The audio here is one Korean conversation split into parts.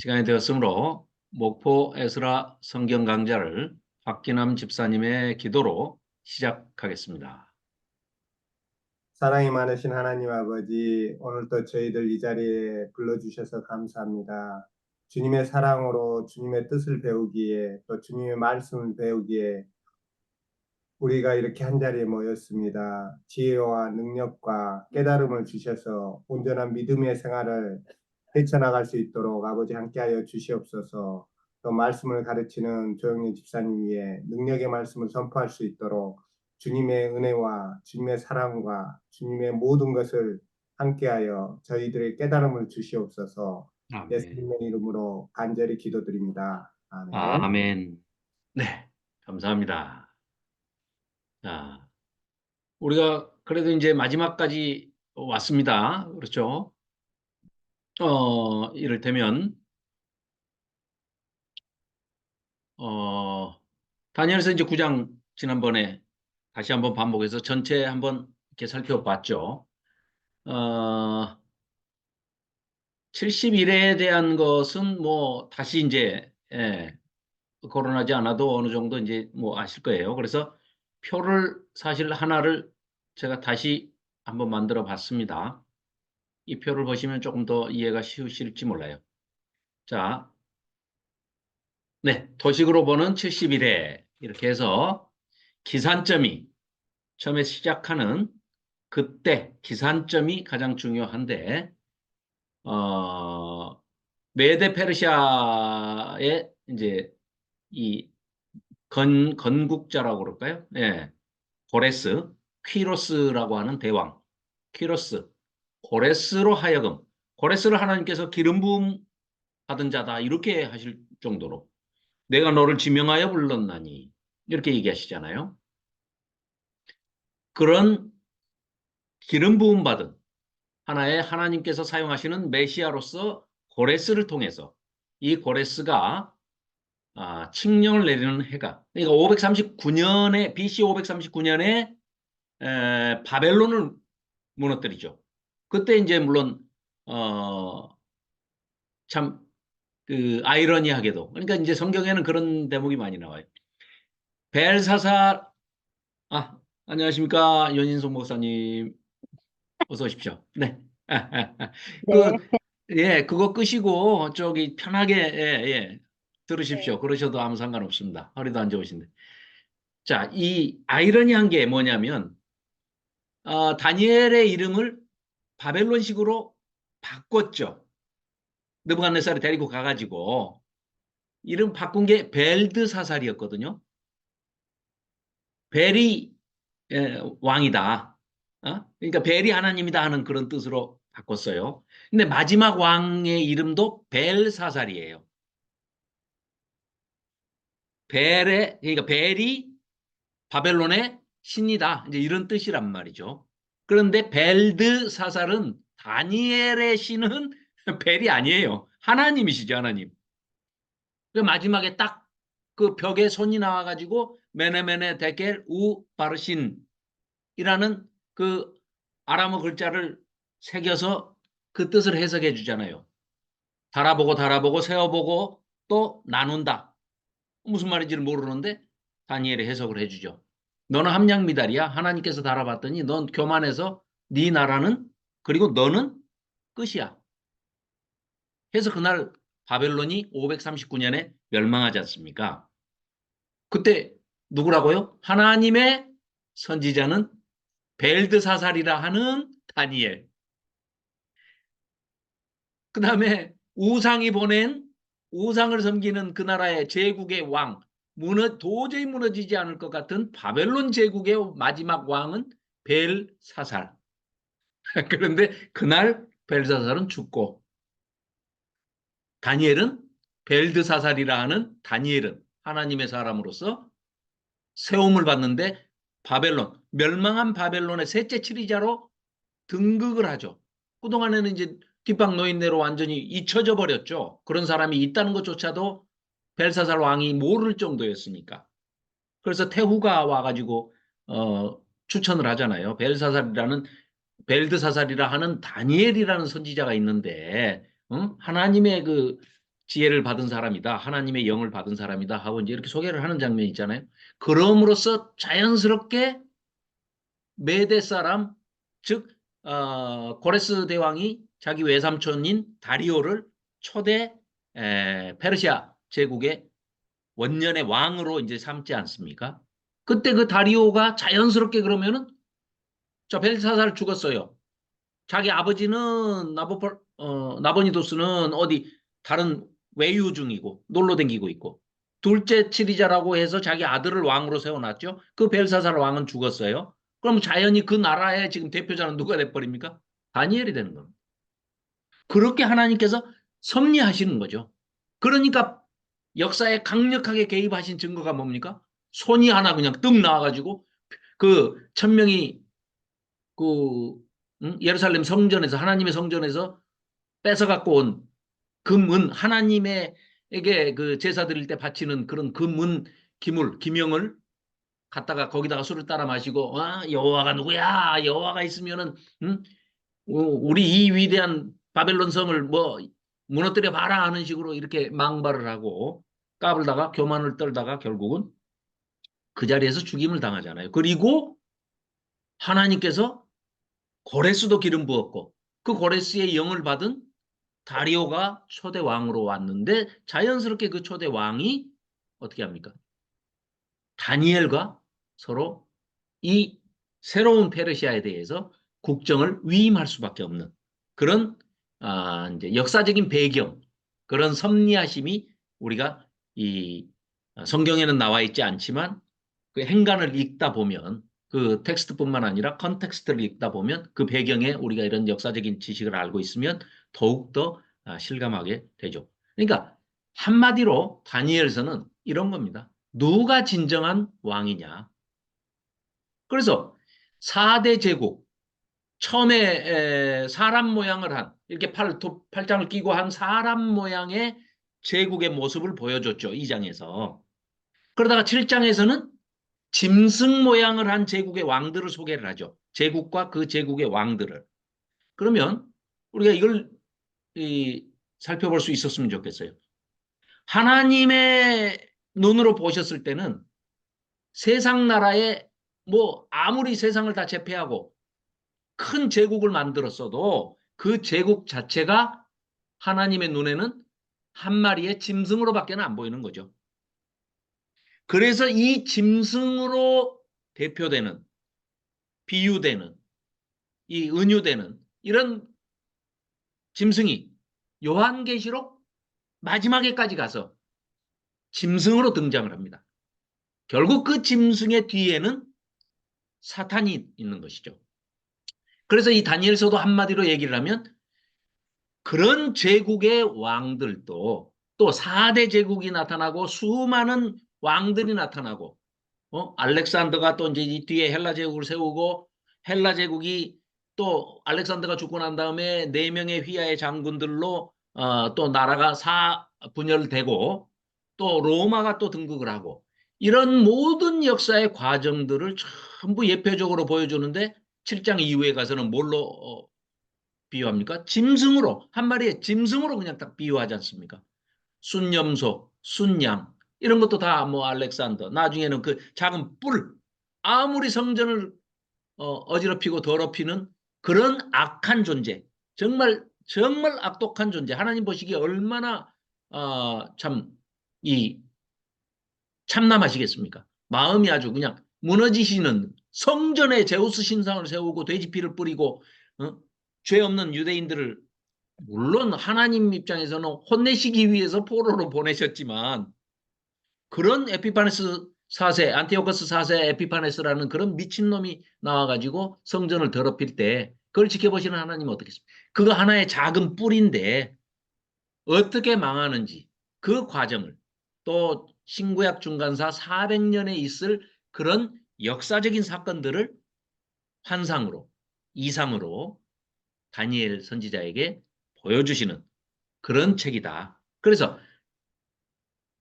시간이 되었으므로 목포 에스라 성경 강좌를 박기남 집사님의 기도로 시작하겠습니다. 사랑이 많으신 하나님 아버지, 오늘도 저희들 이 자리에 불러주셔서 감사합니다. 주님의 사랑으로 주님의 뜻을 배우기에, 또 주님의 말씀을 배우기에 우리가 이렇게 한 자리에 모였습니다. 지혜와 능력과 깨달음을 주셔서 온전한 믿음의 생활을 헤쳐나갈 수 있도록 아버지 함께하여 주시옵소서. 또 말씀을 가르치는 조영래 집사님 위에 능력의 말씀을 선포할 수 있도록 주님의 은혜와 주님의 사랑과 주님의 모든 것을 함께하여 저희들의 깨달음을 주시옵소서. 아멘. 예수님의 이름으로 간절히 기도드립니다. 아멘. 아멘. 네, 감사합니다. 자, 우리가 그래도 이제 마지막까지 왔습니다. 그렇죠? 이를테면 다니엘서 이제 9장 지난번에 다시 한번 반복해서 전체 한번 이렇게 살펴봤죠. 71회에 대한 것은 뭐 다시 이제 거론하지 않아도 어느 정도 이제 뭐 아실 거예요. 그래서 표를 사실 하나를 제가 다시 한번 만들어 봤습니다. 이 표를 보시면 조금 더 이해가 쉬우실지 몰라요. 자, 네, 도식으로 보는 71회 이렇게 해서 기산점이 처음에 시작하는 그때 기산점이 가장 중요한데 메데 페르시아의 이제 이 건국자라고 그럴까요? 예. 고레스, 퀴로스라고 하는 대왕, 퀴로스, 고레스로 하여금, 고레스를 하나님께서 기름 부음 받은 자다 이렇게 하실 정도로 내가 너를 지명하여 불렀나니 이렇게 얘기하시잖아요. 그런 기름 부음 받은 하나의 하나님께서 사용하시는 메시아로서 고레스를 통해서 이 고레스가 칙령을 내리는 해가 그러니까 539년에 BC 539년에 바벨론을 무너뜨리죠. 그때 이제 물론 참 그 아이러니하게도 그러니까 이제 성경에는 그런 대목이 많이 나와요. 벨사살 안녕하십니까 연인송 목사님 어서 오십시오. 네. 네, 그 예, 그거 끄시고 저기 편하게 네, 들으십시오. 그러셔도 아무 상관없습니다. 허리도 안 좋으신데. 자, 이 아이러니한 게 뭐냐면 다니엘의 이름을 바벨론식으로 바꿨죠. 느부갓네살이 데리고 가가지고 이름 바꾼 게 벨드사살이었거든요. 벨이 왕이다. 그러니까 벨이 하나님이다 하는 그런 뜻으로 바꿨어요. 근데 마지막 왕의 이름도 벨사살이에요. 그러니까 벨이 바벨론의 신이다. 이제 이런 뜻이란 말이죠. 그런데 벨드사살은 다니엘의 신은 벨이 아니에요. 하나님이시죠, 하나님. 그 마지막에 딱 그 벽에 손이 나와가지고 메네메네 데켈 우 바르신이라는 그 아람어 글자를 새겨서 그 뜻을 해석해 주잖아요. 달아보고 달아보고 세어보고 또 나눈다. 무슨 말인지를 모르는데 다니엘이 해석을 해주죠. 너는 함량미달이야. 하나님께서 달아봤더니 넌 교만해서 네 나라는 그리고 너는 끝이야. 해서 그날 바벨론이 539년에 멸망하지 않습니까? 그때 누구라고요? 하나님의 선지자는 벨드사살이라 하는 다니엘. 그 다음에 우상이 보낸 우상을 섬기는 그 나라의 제국의 왕, 도저히 무너지지 않을 것 같은 바벨론 제국의 마지막 왕은 벨사살. 그런데 그날 벨사살은 죽고 다니엘은 벨드사살이라 하는 다니엘은 하나님의 사람으로서 세움을 받는데 멸망한 바벨론의 셋째 치리자로 등극을 하죠. 그동안에는 이제 뒷방 노인네로 완전히 잊혀져 버렸죠. 그런 사람이 있다는 것조차도 벨사살 왕이 모를 정도였으니까. 그래서 태후가 와가지고 추천을 하잖아요. 벨드사살이라 하는 다니엘이라는 선지자가 있는데 하나님의 그 지혜를 받은 사람이다. 하나님의 영을 받은 사람이다. 하고 이제 이렇게 소개를 하는 장면이 있잖아요. 그럼으로써 자연스럽게 메대 사람, 즉 고레스 대왕이 자기 외삼촌인 다리오를 초대 페르시아 제국의 원년의 왕으로 이제 삼지 않습니까? 그때 그 다리오가 자연스럽게 그러면은 저 벨사살 죽었어요. 자기 아버지는 나보니도스는 어디 다른 외유 중이고 놀러 댕기고 있고 둘째 치리자라고 해서 자기 아들을 왕으로 세워놨죠. 그 벨사살 왕은 죽었어요. 그럼 자연히 그 나라의 지금 대표자는 누가 돼버립니까? 다니엘이 되는 겁니다. 그렇게 하나님께서 섭리하시는 거죠. 그러니까 역사에 강력하게 개입하신 증거가 뭡니까? 손이 하나 그냥 뜩 나와가지고 그 1000명이 그 예루살렘 성전에서 하나님의 성전에서 뺏어갖고 온 금은 하나님에게 그 제사 드릴 때 바치는 그런 금은 기명을 갖다가 거기다가 술을 따라 마시고 여호와가 누구야? 여호와가 있으면은 우리 이 위대한 바벨론 성을 뭐 무너뜨려 봐라 하는 식으로 이렇게 망발을 하고 까불다가 교만을 떨다가 결국은 그 자리에서 죽임을 당하잖아요. 그리고 하나님께서 고레스도 기름 부었고 그 고레스의 영을 받은 다리오가 초대 왕으로 왔는데 자연스럽게 그 초대 왕이 어떻게 합니까? 다니엘과 서로 이 새로운 페르시아에 대해서 국정을 위임할 수밖에 없는 그런 이제 역사적인 배경, 그런 섭리하심이 우리가 이 성경에는 나와 있지 않지만 그 행간을 읽다 보면 그 텍스트뿐만 아니라 컨텍스트를 읽다 보면 그 배경에 우리가 이런 역사적인 지식을 알고 있으면 더욱더 실감하게 되죠. 그러니까 한마디로 다니엘서는 이런 겁니다. 누가 진정한 왕이냐. 그래서 4대 제국, 처음에 사람 모양을 한, 이렇게 팔짱을 끼고 한 사람 모양의 제국의 모습을 보여줬죠. 2장에서. 그러다가 7장에서는 짐승 모양을 한 제국의 왕들을 소개를 하죠. 제국과 그 제국의 왕들을. 그러면 우리가 이걸 살펴볼 수 있었으면 좋겠어요. 하나님의 눈으로 보셨을 때는 세상 나라에 뭐 아무리 세상을 다 제패하고 큰 제국을 만들었어도 그 제국 자체가 하나님의 눈에는 한 마리의 짐승으로밖에 안 보이는 거죠. 그래서 이 짐승으로 대표되는, 비유되는, 이 은유되는 이런 짐승이 요한계시록 마지막에까지 가서 짐승으로 등장을 합니다. 결국 그 짐승의 뒤에는 사탄이 있는 것이죠. 그래서 이 다니엘서도 한마디로 얘기를 하면 그런 제국의 왕들도 또 4대 제국이 나타나고 수많은 왕들이 나타나고 알렉산더가 또 이제 이 뒤에 헬라 제국을 세우고 헬라 제국이 또 알렉산더가 죽고 난 다음에 4명의 휘하의 장군들로 또 나라가 분열되고 또 로마가 또 등극을 하고 이런 모든 역사의 과정들을 전부 예표적으로 보여주는데 7장 이후에 가서는 뭘로 비유합니까? 짐승으로, 한 마리의 짐승으로 그냥 딱 비유하지 않습니까? 순염소, 순양 이런 것도 다 뭐 알렉산더, 나중에는 그 작은 뿔, 아무리 성전을 어지럽히고 더럽히는 그런 악한 존재, 정말 정말 악독한 존재, 하나님 보시기에 얼마나 참 이 참남하시겠습니까? 마음이 아주 그냥 무너지시는 성전에 제우스 신상을 세우고 돼지피를 뿌리고 죄 없는 유대인들을 물론 하나님 입장에서는 혼내시기 위해서 포로로 보내셨지만 그런 에피파네스 4세, 안티오코스 4세 에피파네스라는 그런 미친놈이 나와가지고 성전을 더럽힐 때 그걸 지켜보시는 하나님은 어떻겠습니까? 그거 하나의 작은 뿔인데 어떻게 망하는지 그 과정을 또 신구약 중간사 400년에 있을 그런 역사적인 사건들을 환상으로, 이상으로 다니엘 선지자에게 보여주시는 그런 책이다. 그래서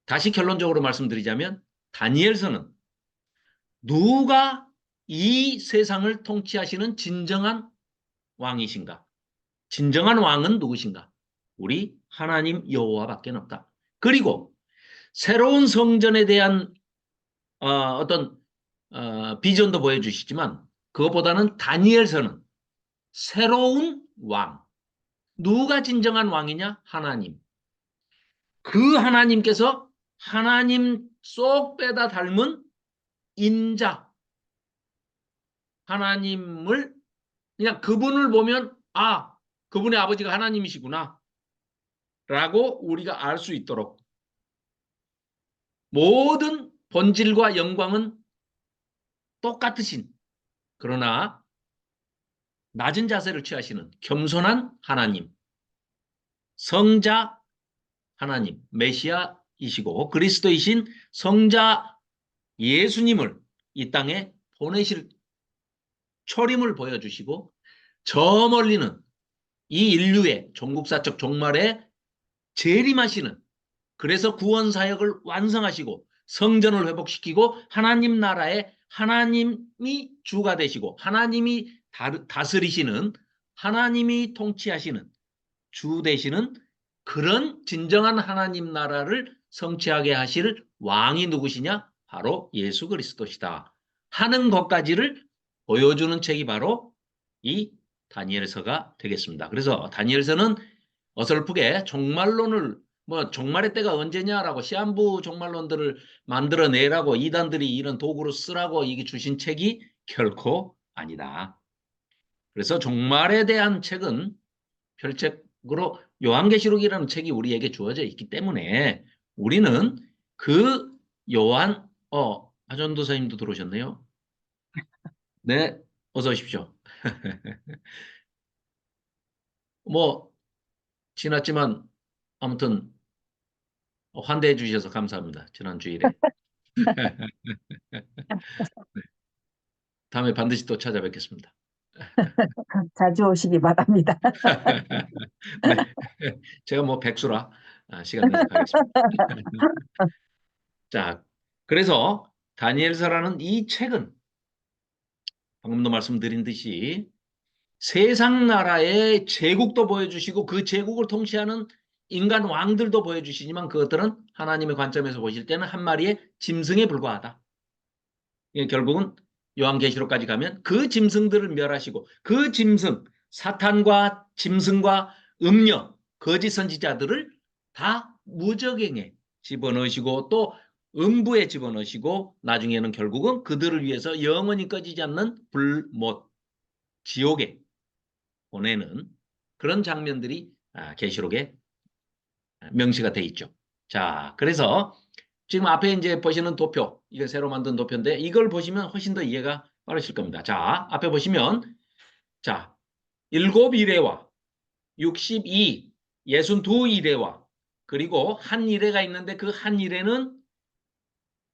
다시 결론적으로 말씀드리자면 다니엘서는 누가 이 세상을 통치하시는 진정한 왕이신가? 진정한 왕은 누구신가? 우리 하나님 여호와밖에 없다. 그리고 새로운 성전에 대한 어떤 비전도 보여주시지만 그것보다는 다니엘서는 새로운 왕. 누가 진정한 왕이냐? 하나님. 그 하나님께서 하나님 쏙 빼다 닮은 인자. 하나님을 그냥 그분을 보면 아, 그분의 아버지가 하나님이시구나 라고 우리가 알 수 있도록 모든 본질과 영광은 똑같으신 그러나 낮은 자세를 취하시는 겸손한 하나님, 성자 하나님, 메시아이시고 그리스도이신 성자 예수님을 이 땅에 보내실 초림을 보여주시고 저 멀리는 이 인류의 종국사적 종말에 재림하시는 그래서 구원사역을 완성하시고 성전을 회복시키고 하나님 나라에 하나님이 주가 되시고 하나님이 다스리시는 하나님이 통치하시는 주 되시는 그런 진정한 하나님 나라를 성취하게 하실 왕이 누구시냐? 바로 예수 그리스도시다 하는 것까지를 보여주는 책이 바로 이 다니엘서가 되겠습니다. 그래서 다니엘서는 어설프게 종말론을 뭐 종말의 때가 언제냐라고 시한부 종말론들을 만들어내라고 이단들이 이런 도구로 쓰라고 이게 주신 책이 결코 아니다. 그래서 종말에 대한 책은 별책으로 요한계시록이라는 책이 우리에게 주어져 있기 때문에 우리는 그 요한 하전도 선생님도 들어오셨네요. 네, 어서 오십시오. 뭐 지났지만 아무튼 환대해 주셔서 감사합니다. 지난 주일에. 다음에 반드시 또 찾아뵙겠습니다. 자주 오시기 바랍니다. 네. 제가 뭐 백수라 시간 내서 가겠습니다. 자, 그래서 다니엘서라는 이 책은 방금도 말씀드린 듯이 세상 나라의 제국도 보여주시고 그 제국을 통치하는 인간 왕들도 보여주시지만 그것들은 하나님의 관점에서 보실 때는 한 마리의 짐승에 불과하다. 결국은 요한계시록까지 가면 그 짐승들을 멸하시고 그 짐승, 사탄과 짐승과 음녀, 거짓 선지자들을 다 무적행에 집어넣으시고 또 음부에 집어넣으시고 나중에는 결국은 그들을 위해서 영원히 꺼지지 않는 불못, 지옥에 보내는 그런 장면들이 계시록에 명시가 돼 있죠. 자, 그래서 지금 앞에 이제 보시는 도표, 이거 새로 만든 도표인데 이걸 보시면 훨씬 더 이해가 빠르실 겁니다. 자, 앞에 보시면 자, 7이레와 62, 62이레와 그리고 한 이레가 있는데 그 한 이레는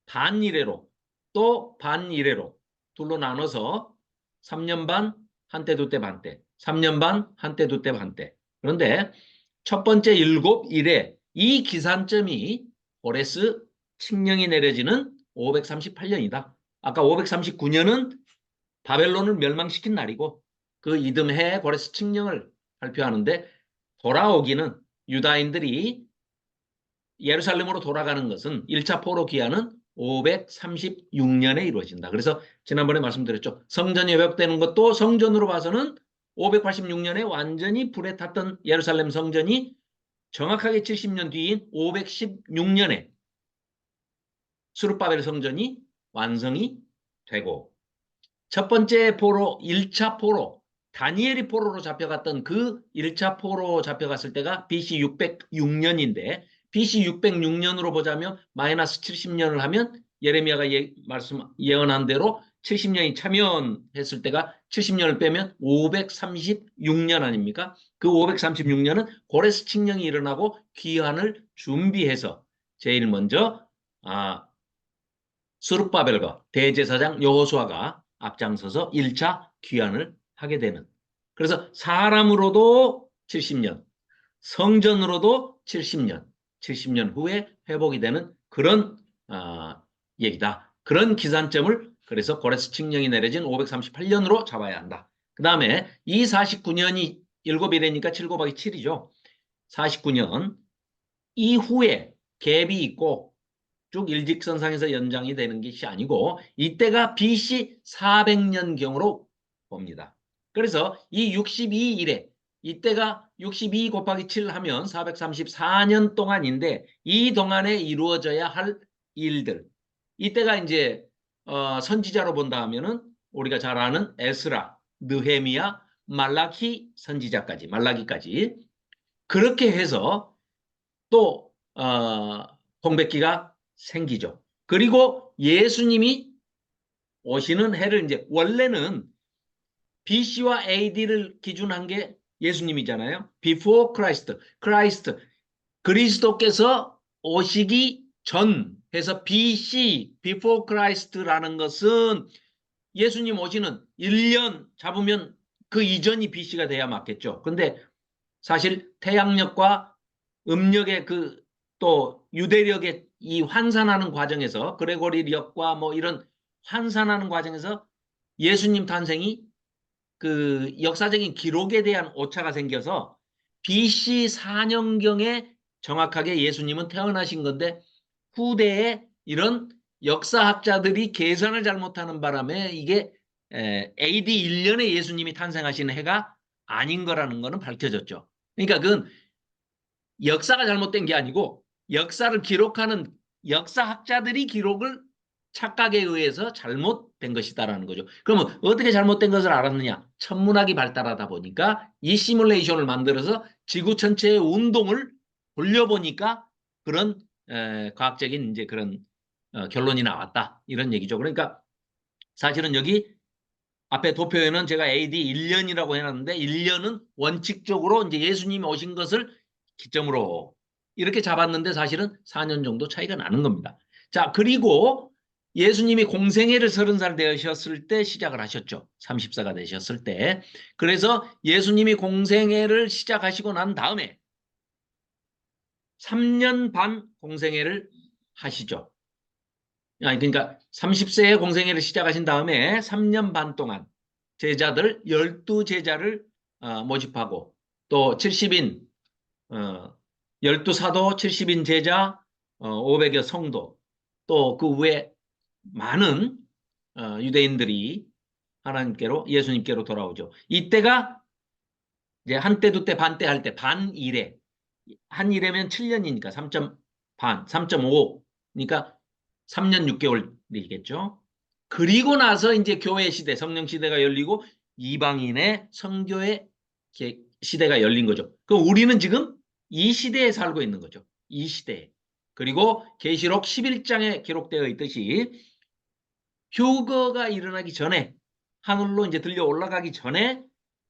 반 이레로 또 반 이레로 둘로 나눠서 3년 반, 한때 두때 반때, 3년 반, 한때 두때 반때. 그런데 첫 번째 7일에 이 기산점이 호레스 칙령이 내려지는 538년이다. 아까 539년은 바벨론을 멸망시킨 날이고 그 이듬해 호레스 칙령을 발표하는데 돌아오기는 유다인들이 예루살렘으로 돌아가는 것은 1차 포로 기한은 536년에 이루어진다. 그래서 지난번에 말씀드렸죠. 성전이 회복되는 것도 성전으로 봐서는 586년에 완전히 불에 탔던 예루살렘 성전이 정확하게 70년 뒤인 516년에 수르바벨 성전이 완성이 되고 첫 번째 포로 1차 포로 다니엘이 포로로 잡혀갔던 그 1차 포로 잡혀갔을 때가 BC 606년인데 BC 606년으로 보자면 마이너스 70년을 하면 예레미야가 예언한 대로 70년이 참여했을 때가 70년을 빼면 536년 아닙니까? 그 536년은 고레스 칙령이 일어나고 귀환을 준비해서 제일 먼저 스룹바벨과 대제사장 여호수아가 앞장서서 1차 귀환을 하게 되는. 그래서 사람으로도 70년, 성전으로도 70년, 70년 후에 회복이 되는 그런 얘기다. 그런 기산점을 그래서 고레스 칙령이 내려진 538년으로 잡아야 한다. 그 다음에 이 49년이 7이래니까 7 곱하기 7이죠. 49년 이후에 갭이 있고 쭉 일직선상에서 연장이 되는 것이 아니고 이때가 BC 400년경으로 봅니다. 그래서 이 62일에 이때가 62 곱하기 7 하면 434년 동안인데 이 동안에 이루어져야 할 일들. 이때가 이제 선지자로 본다 하면은 우리가 잘 아는 에스라, 느헤미야, 말라키 선지자까지, 말라기까지 그렇게 해서 또 공백기가 생기죠. 그리고 예수님이 오시는 해를 이제 원래는 BC와 AD를 기준한 게 예수님이잖아요. Before Christ, Christ, 그리스도께서 오시기 전 해서 BC, Before Christ라는 것은 예수님 오시는 1년 잡으면 그 이전이 BC가 돼야 맞겠죠. 근데 사실 태양력과 음력의 그 또 유대력의 이 환산하는 과정에서 그레고리력과 뭐 이런 환산하는 과정에서 예수님 탄생이 그 역사적인 기록에 대한 오차가 생겨서 BC 4년경에 정확하게 예수님은 태어나신 건데 후대에 이런 역사학자들이 계산을 잘못하는 바람에 이게 AD 1년에 예수님이 탄생하신 해가 아닌 거라는 거는 밝혀졌죠. 그러니까 그건 역사가 잘못된 게 아니고 역사를 기록하는 역사학자들이 기록을 착각에 의해서 잘못된 것이다라는 거죠. 그러면 어떻게 잘못된 것을 알았느냐? 천문학이 발달하다 보니까 이 시뮬레이션을 만들어서 지구 전체의 운동을 돌려보니까 그런 과학적인 이제 그런 결론이 나왔다. 이런 얘기죠. 그러니까 사실은 여기 앞에 도표에는 제가 AD 1년이라고 해놨는데 1년은 원칙적으로 이제 예수님이 오신 것을 기점으로 이렇게 잡았는데 사실은 4년 정도 차이가 나는 겁니다. 자, 그리고 예수님이 공생애를 30살 되셨을 때 시작을 하셨죠. 30세가 되셨을 때. 그래서 예수님이 공생애를 시작하시고 난 다음에 3년 반 공생애를 하시죠. 그러니까 30세에 공생애를 시작하신 다음에 3년 반 동안 제자들 12제자를 모집하고 또 70인 12사도 70인 제자 500여 성도 또 그 외에 많은 유대인들이 하나님께로 예수님께로 돌아오죠. 이때가 이제 한때 두때 반때 할 때 반일에 한 일에면 7년이니까 3.5 그러니까 3년 6개월이겠죠. 그리고 나서 이제 교회 시대, 성령 시대가 열리고 이방인의 선교의 시대가 열린 거죠. 그럼 우리는 지금 이 시대에 살고 있는 거죠. 이 시대에. 그리고 계시록 11장에 기록되어 있듯이 휴거가 일어나기 전에 하늘로 이제 들려 올라가기 전에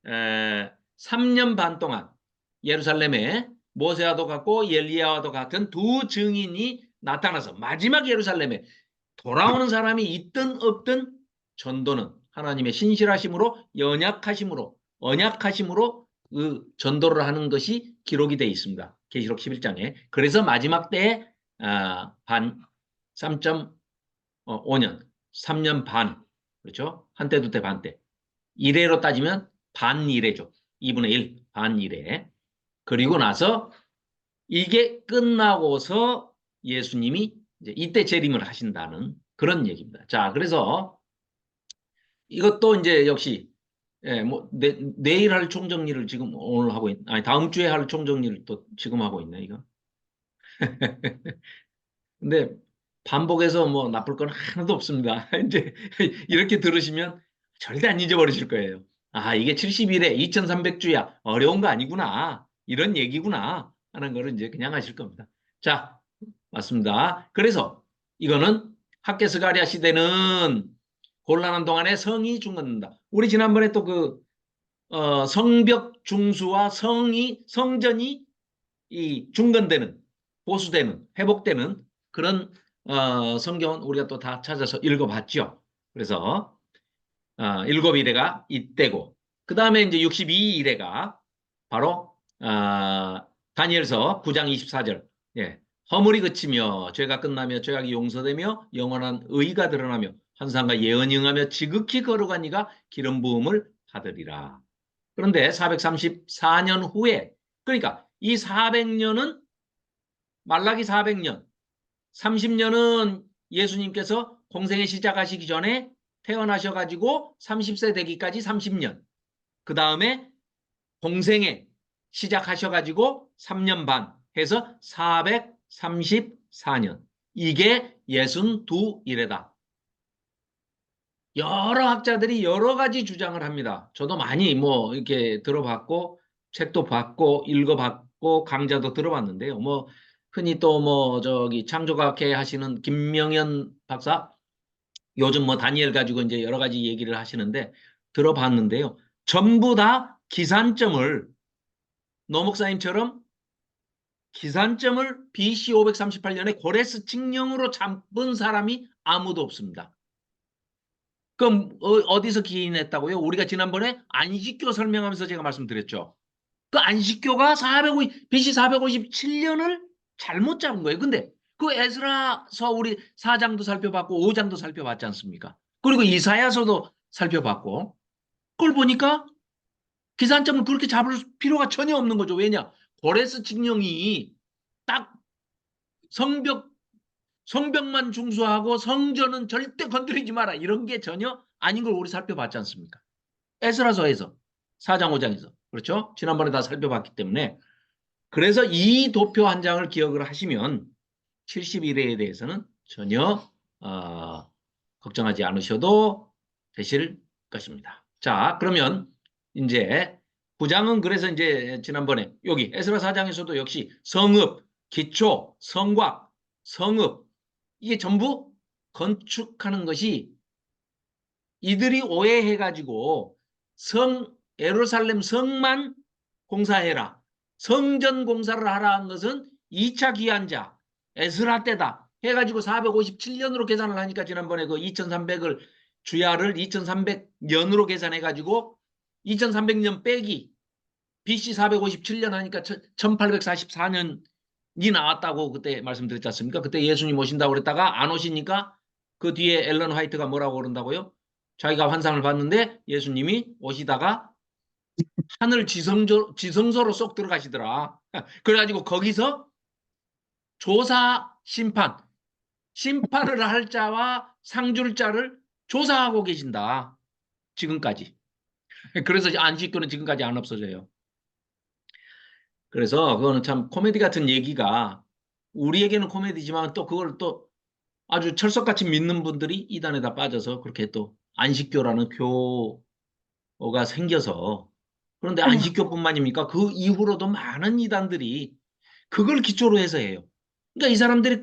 3년 반 동안 예루살렘에 모세와도 같고 엘리야와도 같은 두 증인이 나타나서 마지막 예루살렘에 돌아오는 사람이 있든 없든 전도는 하나님의 신실하심으로 연약하심으로 언약하심으로 그 전도를 하는 것이 기록이 되어 있습니다. 계시록 11장에. 그래서 마지막 때에 반 3.5년 3년 반 그렇죠? 한때 두때 반때 이래로 따지면 반이래죠. 2분의 1 반이래. 그리고 나서 이게 끝나고서 예수님이 이제 이때 재림을 하신다는 그런 얘기입니다. 자, 그래서 이것도 이제 역시 뭐 내일 할 총정리를 지금 오늘 하고 아니 다음 주에 할 총정리를 또 지금 하고 있네 이거. 근데 반복해서 뭐 나쁠 건 하나도 없습니다. 이제 이렇게 들으시면 절대 안 잊어버리실 거예요. 아, 이게 70일에 2300주야. 어려운 거 아니구나. 이런 얘기구나. 하는 거를 이제 그냥 하실 겁니다. 자, 맞습니다. 그래서 이거는 학개스가랴 시대는 곤란한 동안에 성이 죽는다. 우리 지난번에 또 그 성벽 중수와 성전이 이 중건되는 보수되는 회복되는 그런 성경은 우리가 또 다 찾아서 읽어봤죠. 그래서 7일에가 이때고 그 다음에 이제 62일에가 바로 다니엘서 9장 24절 예. 허물이 그치며 죄가 끝나며 죄악이 용서되며 영원한 의가 드러나며 환상과 예언이 응하며 지극히 거룩한 이가 기름 부음을 받으리라. 그런데 434년 후에 그러니까 이 400년은 말라기 400년, 30년은 예수님께서 공생애 시작하시기 전에 태어나셔가지고 30세 되기까지 30년. 그 다음에 공생애 시작하셔가지고 3년 반 해서 434년. 이게 62일에다. 여러 학자들이 여러 가지 주장을 합니다. 저도 많이 뭐 이렇게 들어봤고 책도 봤고 읽어봤고 강좌도 들어봤는데요. 뭐 흔히 또 뭐 저기 창조과학회 하시는 김명현 박사 요즘 뭐 다니엘 가지고 이제 여러 가지 얘기를 하시는데 들어봤는데요. 전부 다 기산점을 노 목사님처럼 기산점을 BC 538년에 고레스 칙령으로 잡은 사람이 아무도 없습니다. 그럼 어디서 기인했다고요? 우리가 지난번에 안식교 설명하면서 제가 말씀드렸죠. 그 안식교가 BC 457년을 잘못 잡은 거예요. 근데 그 에스라서 우리 4장도 살펴봤고 5장도 살펴봤지 않습니까? 그리고 이사야서도 살펴봤고 그걸 보니까 기산점을 그렇게 잡을 필요가 전혀 없는 거죠. 왜냐? 고레스 칙령이 딱 성벽만 중수하고 성전은 절대 건드리지 마라. 이런 게 전혀 아닌 걸 우리 살펴봤지 않습니까? 에스라서에서 4장 5장에서. 그렇죠? 지난번에 다 살펴봤기 때문에. 그래서 이 도표 한 장을 기억을 하시면 71회에 대해서는 전혀 걱정하지 않으셔도 되실 것입니다. 자, 그러면 이제 9장은 그래서 이제 지난번에 여기 에스라 4장에서도 역시 성읍, 기초, 성곽, 성읍 이게 전부 건축하는 것이 이들이 오해해가지고 예루살렘 성만 공사해라. 성전 공사를 하라 한 것은 2차 기한자 에스라 때다. 해가지고 457년으로 계산을 하니까 지난번에 그 2300을 주야를 2300년으로 계산해가지고 2300년 빼기 BC 457년 하니까 1844년이 나왔다고 그때 말씀드렸지 않습니까? 그때 예수님 오신다고 그랬다가 안 오시니까 그 뒤에 앨런 화이트가 뭐라고 그런다고요? 자기가 환상을 봤는데 예수님이 오시다가 하늘 지성소로 쏙 들어가시더라. 그래가지고 거기서 조사 심판을 할 자와 상줄 자를 조사하고 계신다. 지금까지. 그래서 안식교는 지금까지 안 없어져요. 그래서 그거는 참 코미디 같은 얘기가 우리에게는 코미디지만 또 그걸 또 아주 철석같이 믿는 분들이 이단에다 빠져서 그렇게 또 안식교라는 교가 생겨서 그런데 안식교뿐만입니까? 그 이후로도 많은 이단들이 그걸 기초로 해서 해요. 그러니까 이 사람들이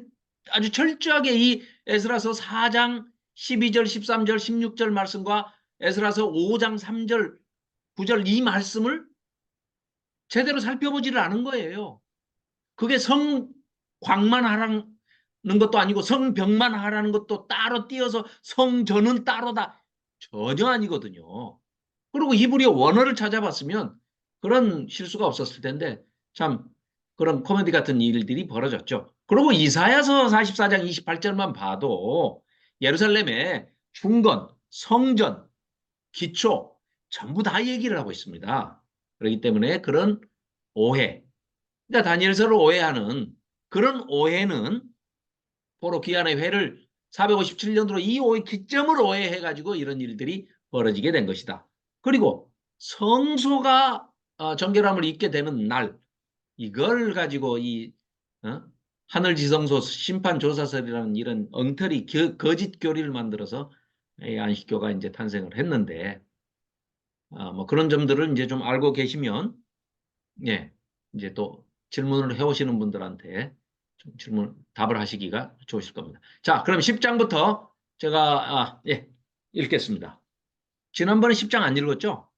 아주 철저하게 이 에스라서 4장 12절, 13절, 16절 말씀과 에스라서 5장 3절, 9절 이 말씀을 제대로 살펴보지를 않은 거예요. 그게 성곽만 하라는 것도 아니고 성벽만 하라는 것도 따로 띄어서 성전은 따로다. 전혀 아니거든요. 그리고 히브리어 원어를 찾아봤으면 그런 실수가 없었을 텐데 참 그런 코미디 같은 일들이 벌어졌죠. 그리고 이사야서 44장 28절만 봐도 예루살렘의 중건, 성전, 기초 전부 다 얘기를 하고 있습니다. 그렇기 때문에 그런 오해, 그러니까 다니엘서를 오해하는 그런 오해는 포로 기한의 회를 457년도로 이 오해 기점을 오해해가지고 이런 일들이 벌어지게 된 것이다. 그리고 성소가 정결함을 입게 되는 날 이걸 가지고 이 하늘지성소 심판조사설이라는 이런 엉터리 거짓 교리를 만들어서 이 안식교가 이제 탄생을 했는데 뭐 그런 점들을 이제 좀 알고 계시면 예 이제 또 질문을 해오시는 분들한테 좀 답을 하시기가 좋으실 겁니다. 자, 그럼 10장부터 제가 예 읽겠습니다. 지난번에 10장 안 읽었죠?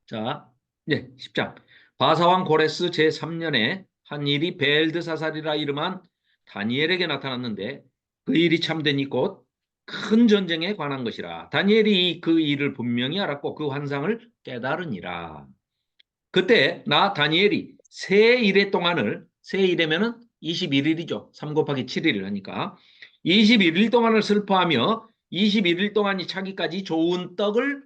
자, 네, 10장. 바사왕 고레스 제3년에 한 일이 벨드사살이라 이름한 다니엘에게 나타났는데 그 일이 참되니 곧 큰 전쟁에 관한 것이라. 다니엘이 그 일을 분명히 알았고 그 환상을 깨달으니라. 그때 나 다니엘이 세 일의 동안을 세 일이면은 21일이죠. 3 곱하기 7일을 하니까 21일 동안을 슬퍼하며 21일 동안이 차기까지 좋은 떡을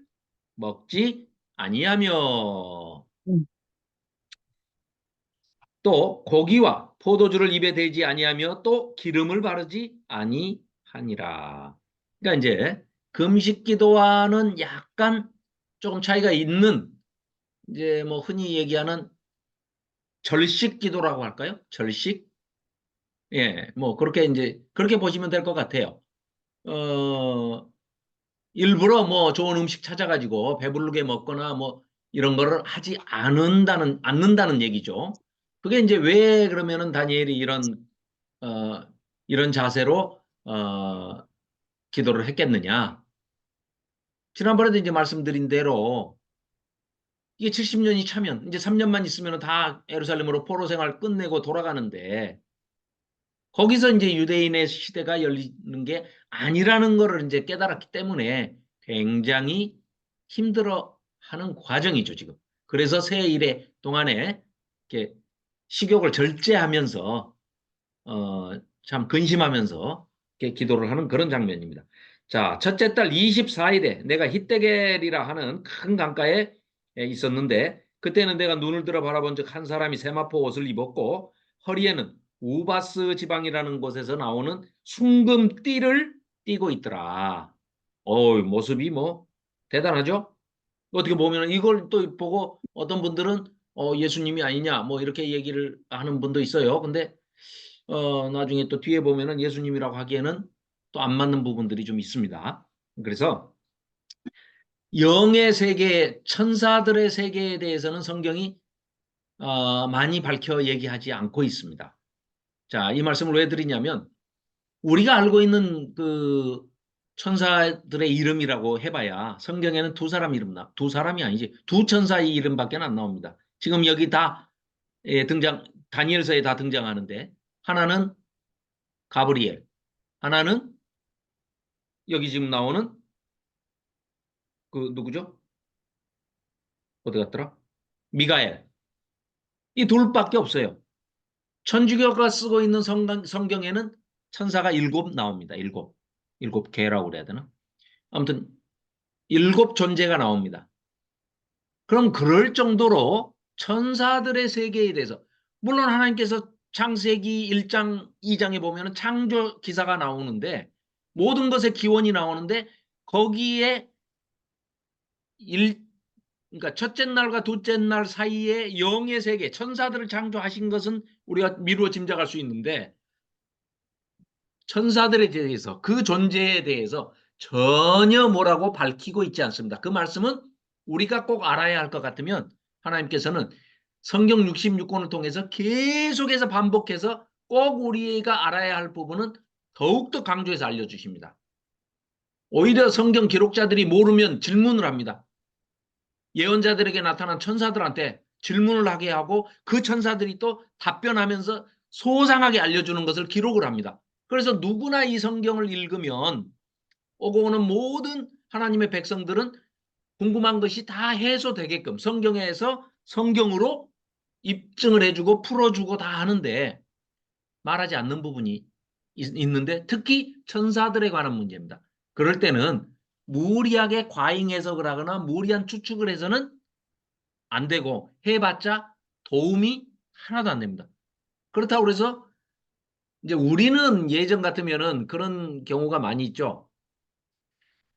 먹지 아니하며 음, 또 고기와 포도주를 입에 대지 아니하며 또 기름을 바르지 아니하니라. 그러니까 이제 금식 기도와는 약간 조금 차이가 있는 이제 뭐 흔히 얘기하는 절식 기도라고 할까요? 절식? 예, 뭐 그렇게 이제 그렇게 보시면 될 것 같아요. 어, 일부러 뭐 좋은 음식 찾아가지고 배부르게 먹거나 뭐 이런 거를 하지 않는다는 얘기죠. 그게 이제 왜 그러면은 다니엘이 어, 이런 자세로 기도를 했겠느냐. 지난번에도 이제 말씀드린 대로 이게 70년이 차면 이제 3년만 있으면 다 예루살렘으로 포로 생활 끝내고 돌아가는데 거기서 이제 유대인의 시대가 열리는 게 아니라는 거를 이제 깨달았기 때문에 굉장히 힘들어 하는 과정이죠, 지금. 그래서 새 일의 동안에 이렇게 식욕을 절제하면서, 참 근심하면서 이렇게 기도를 하는 그런 장면입니다. 자, 첫째 달 24일에 내가 hittegel이라 하는 큰 강가에 있었는데 그때는 내가 눈을 들어 바라본 적 한 사람이 세마포 옷을 입었고 허리에는 우바스 지방이라는 곳에서 나오는 순금띠를 띠고 있더라. 모습이 뭐 대단하죠? 어떻게 보면 이걸 또 보고 어떤 분들은 예수님이 아니냐 뭐 이렇게 얘기를 하는 분도 있어요. 근데 나중에 또 뒤에 보면은 예수님이라고 하기에는 또 안 맞는 부분들이 좀 있습니다. 그래서 영의 세계, 천사들의 세계에 대해서는 성경이 많이 밝혀 얘기하지 않고 있습니다. 자, 이 말씀을 왜 드리냐면 우리가 알고 있는 그 천사들의 이름이라고 해봐야 성경에는 두 사람이 아니지 두 천사의 이름밖에 안 나옵니다. 지금 여기 다 다니엘서에 다 등장하는데 하나는 가브리엘, 하나는 여기 지금 나오는 그 누구죠? 어디 갔더라? 미가엘. 이 둘밖에 없어요. 천주교가 쓰고 있는 성경에는 천사가 일곱 나옵니다. 일곱 개라고 그래야 되나? 아무튼 일곱 존재가 나옵니다. 그럼 그럴 정도로 천사들의 세계에 대해서 물론 하나님께서 창세기 1장, 2장에 보면 창조 기사가 나오는데 모든 것의 기원이 나오는데 거기에 그러니까 첫째 날과 둘째 날 사이에 영의 세계, 천사들을 창조하신 것은 우리가 미루어 짐작할 수 있는데 천사들에 대해서 그 존재에 대해서 전혀 뭐라고 밝히고 있지 않습니다. 그 말씀은 우리가 꼭 알아야 할 것 같으면 하나님께서는 성경 66권을 통해서 계속해서 반복해서 꼭 우리가 알아야 할 부분은 더욱더 강조해서 알려주십니다. 오히려 성경 기록자들이 모르면 질문을 합니다. 예언자들에게 나타난 천사들한테 질문을 하게 하고 그 천사들이 또 답변하면서 소상하게 알려주는 것을 기록을 합니다. 그래서 누구나 이 성경을 읽으면 오고 오는 모든 하나님의 백성들은 궁금한 것이 다 해소되게끔 성경에서 성경으로 입증을 해주고 풀어주고 다 하는데 말하지 않는 부분이 있는데 특히 천사들에 관한 문제입니다. 그럴 때는 무리하게 과잉 해석을 하거나 무리한 추측을 해서는 안 되고 해봤자 도움이 하나도 안 됩니다. 그렇다고 그래서 이제 우리는 예전 같으면은 그런 경우가 많이 있죠.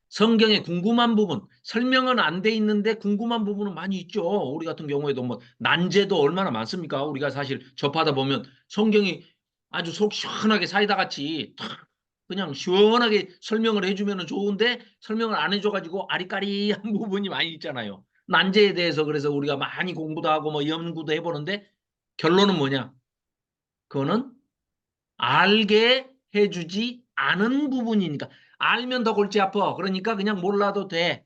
성경에 궁금한 부분, 설명은 안 돼 있는데 궁금한 부분은 많이 있죠. 우리 같은 경우에도 뭐 난제도 얼마나 많습니까? 우리가 사실 접하다 보면 성경이 아주 속 시원하게 사이다 같이 탁 그냥 시원하게 설명을 해주면 좋은데 설명을 안 해줘가지고 아리까리한 부분이 많이 있잖아요. 난제에 대해서 그래서 우리가 많이 공부도 하고 뭐 연구도 해보는데 결론은 뭐냐? 그거는 알게 해주지 않은 부분이니까 알면 더 골치 아파. 그러니까 그냥 몰라도 돼.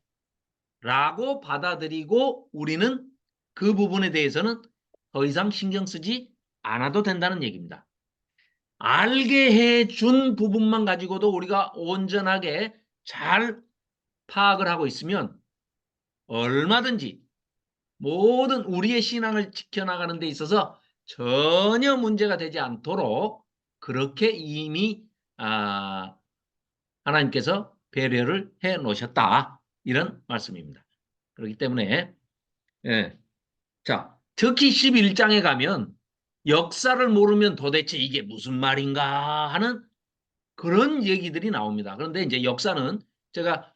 라고 받아들이고 우리는 그 부분에 대해서는 더 이상 신경 쓰지 않아도 된다는 얘기입니다. 알게 해준 부분만 가지고도 우리가 온전하게 잘 파악을 하고 있으면 얼마든지 모든 우리의 신앙을 지켜나가는 데 있어서 전혀 문제가 되지 않도록 그렇게 이미 하나님께서 배려를 해 놓으셨다. 이런 말씀입니다. 그렇기 때문에 예. 자, 특히 11장에 가면 역사를 모르면 도대체 이게 무슨 말인가 하는 그런 얘기들이 나옵니다. 그런데 이제 역사는 제가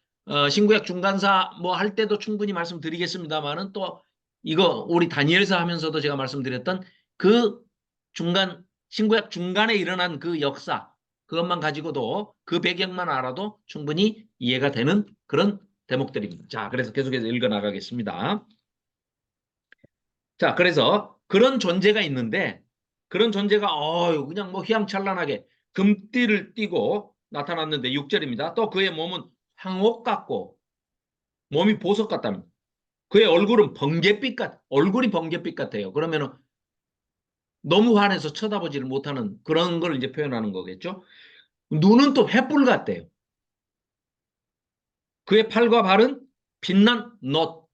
신구약 중간사 뭐 할 때도 충분히 말씀드리겠습니다만은 또 이거 우리 다니엘서 하면서도 제가 말씀드렸던 그 중간 신구약 중간에 일어난 그 역사 그것만 가지고도 그 배경만 알아도 충분히 이해가 되는 그런 대목들입니다. 자, 그래서 계속해서 읽어 나가겠습니다. 자, 그래서 그런 존재가 있는데 그런 존재가 그냥 뭐 휘황찬란하게 금띠를 띠고 나타났는데 6절입니다. 또 그의 몸은 황옥 같고 몸이 보석 같답니다. 그의 얼굴은 얼굴이 번갯빛 같아요. 그러면은 너무 환해서 쳐다보지를 못하는 그런 걸 이제 표현하는 거겠죠. 눈은 또 횃불 같대요. 그의 팔과 발은 빛난 놋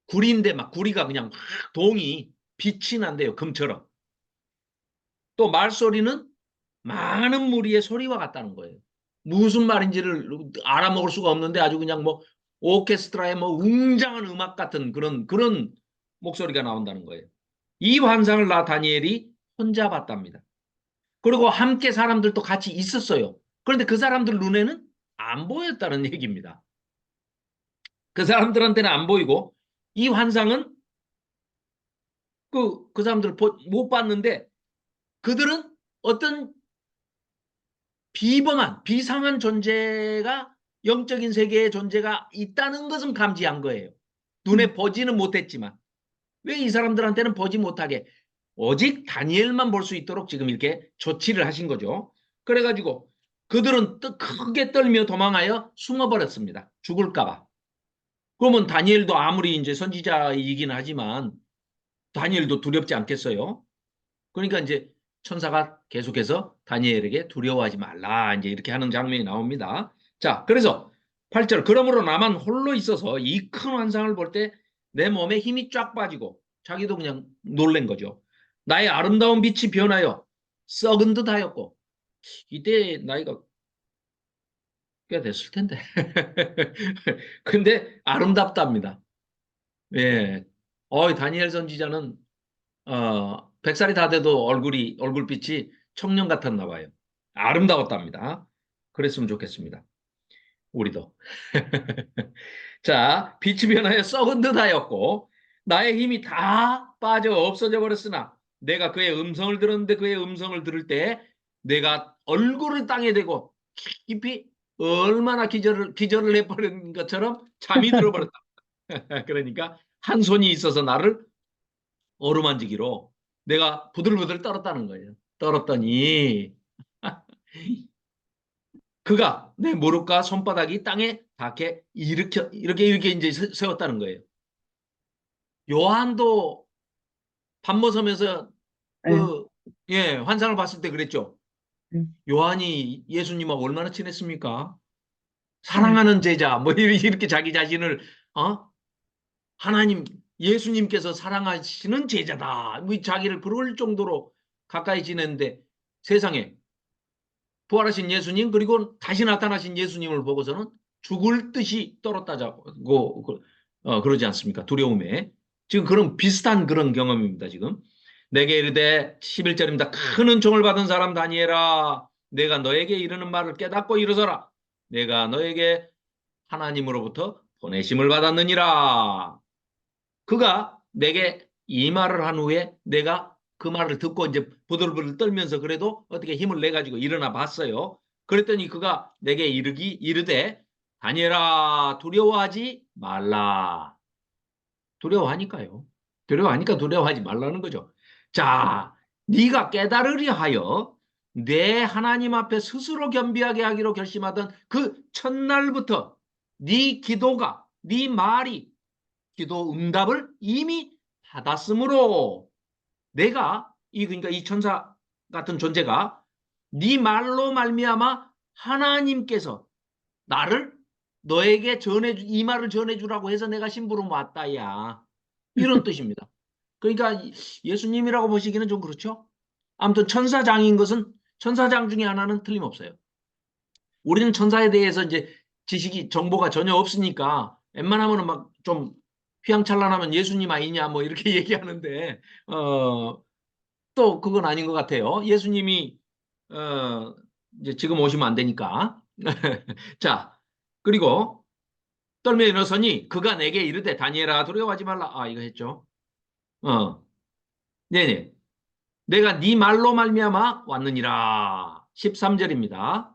구리인데 막 구리가 그냥 막 동이 빛이 난대요. 금처럼. 또 말소리는 많은 무리의 소리와 같다는 거예요. 무슨 말인지를 알아먹을 수가 없는데 아주 그냥 뭐 오케스트라의 뭐 웅장한 음악 같은 그런 목소리가 나온다는 거예요. 이 환상을 나 다니엘이 혼자 봤답니다. 그리고 함께 사람들도 같이 있었어요. 그런데 그 사람들 눈에는 안 보였다는 얘기입니다. 그 사람들한테는 안 보이고 이 환상은 그 사람들 못 봤는데 그들은 어떤 비범한 비상한 존재가 영적인 세계의 존재가 있다는 것은 감지한 거예요. 눈에 보지는 못했지만 왜 이 사람들한테는 보지 못하게 오직 다니엘만 볼 수 있도록 지금 이렇게 조치를 하신 거죠. 그래가지고 그들은 크게 떨며 도망하여 숨어버렸습니다. 죽을까봐. 그러면 다니엘도 아무리 이제 선지자이긴 하지만 다니엘도 두렵지 않겠어요? 그러니까 이제 천사가 계속해서 다니엘에게 두려워하지 말라 이제 이렇게 하는 장면이 나옵니다. 자, 그래서 8절 그러므로 나만 홀로 있어서 이 큰 환상을 볼 때 내 몸에 힘이 쫙 빠지고 자기도 그냥 놀란 거죠. 나의 아름다운 빛이 변하여 썩은 듯 하였고 이때 나이가 꽤 됐을 텐데 근데 아름답답니다. 예. 다니엘 선지자는 100살이 다 돼도 얼굴빛이 청년 같았나 봐요. 아름다웠답니다. 그랬으면 좋겠습니다. 우리도. 자, 빛이 변하여 썩은 듯 하였고, 나의 힘이 다 빠져 없어져 버렸으나, 내가 그의 음성을 들었는데 그의 음성을 들을 때, 내가 얼굴을 땅에 대고 깊이 얼마나 기절을 해버린 것처럼 잠이 들어버렸다. 그러니까 한 손이 있어서 나를 어루만지기로 내가 부들부들 떨었다는 거예요. 떨었더니 그가 내 무릎과 손바닥이 땅에 닿게 이렇게 이제 세웠다는 거예요. 요한도 밤모섬에서 네. 환상을 봤을 때 그랬죠. 요한이 예수님하고 얼마나 친했습니까? 사랑하는 제자 뭐 이렇게 자기 자신을 하나님 예수님께서 사랑하시는 제자다. 뭐 자기를 그럴 정도로 가까이 지냈는데 세상에 부활하신 예수님 그리고 다시 나타나신 예수님을 보고서는 죽을 듯이 떨었다고 그러지 않습니까? 두려움에. 지금 그런 비슷한 그런 경험입니다. 지금. 내게 이르되 11절입니다. 큰 은총을 받은 사람 다니엘아 내가 너에게 이르는 말을 깨닫고 일어서라. 내가 너에게 하나님으로부터 보내심을 받았느니라. 그가 내게 이 말을 한 후에 내가 그 말을 듣고 이제 부들부들 떨면서 그래도 어떻게 힘을 내 가지고 일어나 봤어요. 그랬더니 그가 내게 이르되 다니엘아 두려워하지 말라. 두려워하니까요. 두려워하지 말라는 거죠. 자, 네가 깨달으려 하여 내 하나님 앞에 스스로 겸비하게 하기로 결심하던 그 첫날부터 네 기도가 네 말이 기도 응답을 이미 받았으므로 내가 그러니까 이 천사 같은 존재가 네 말로 말미암아 하나님께서 나를 너에게 이 말을 전해주라고 해서 내가 심부름 왔다야. 이런 뜻입니다. 그러니까 예수님이라고 보시기는 좀 그렇죠. 아무튼 천사장인 것은 천사장 중에 하나는 틀림없어요. 우리는 천사에 대해서 이제 정보가 전혀 없으니까 웬만하면은 막 좀 휘황찬란하면 예수님 아니냐 뭐 이렇게 얘기하는데 또 그건 아닌 것 같아요. 예수님이 이제 지금 오시면 안 되니까. 자, 그리고 떨며 일어서니 그가 내게 이르되 다니엘아 두려워하지 말라. 아, 이거 했죠. 네네. 내가 네 말로 말미암아 왔느니라. 13절입니다.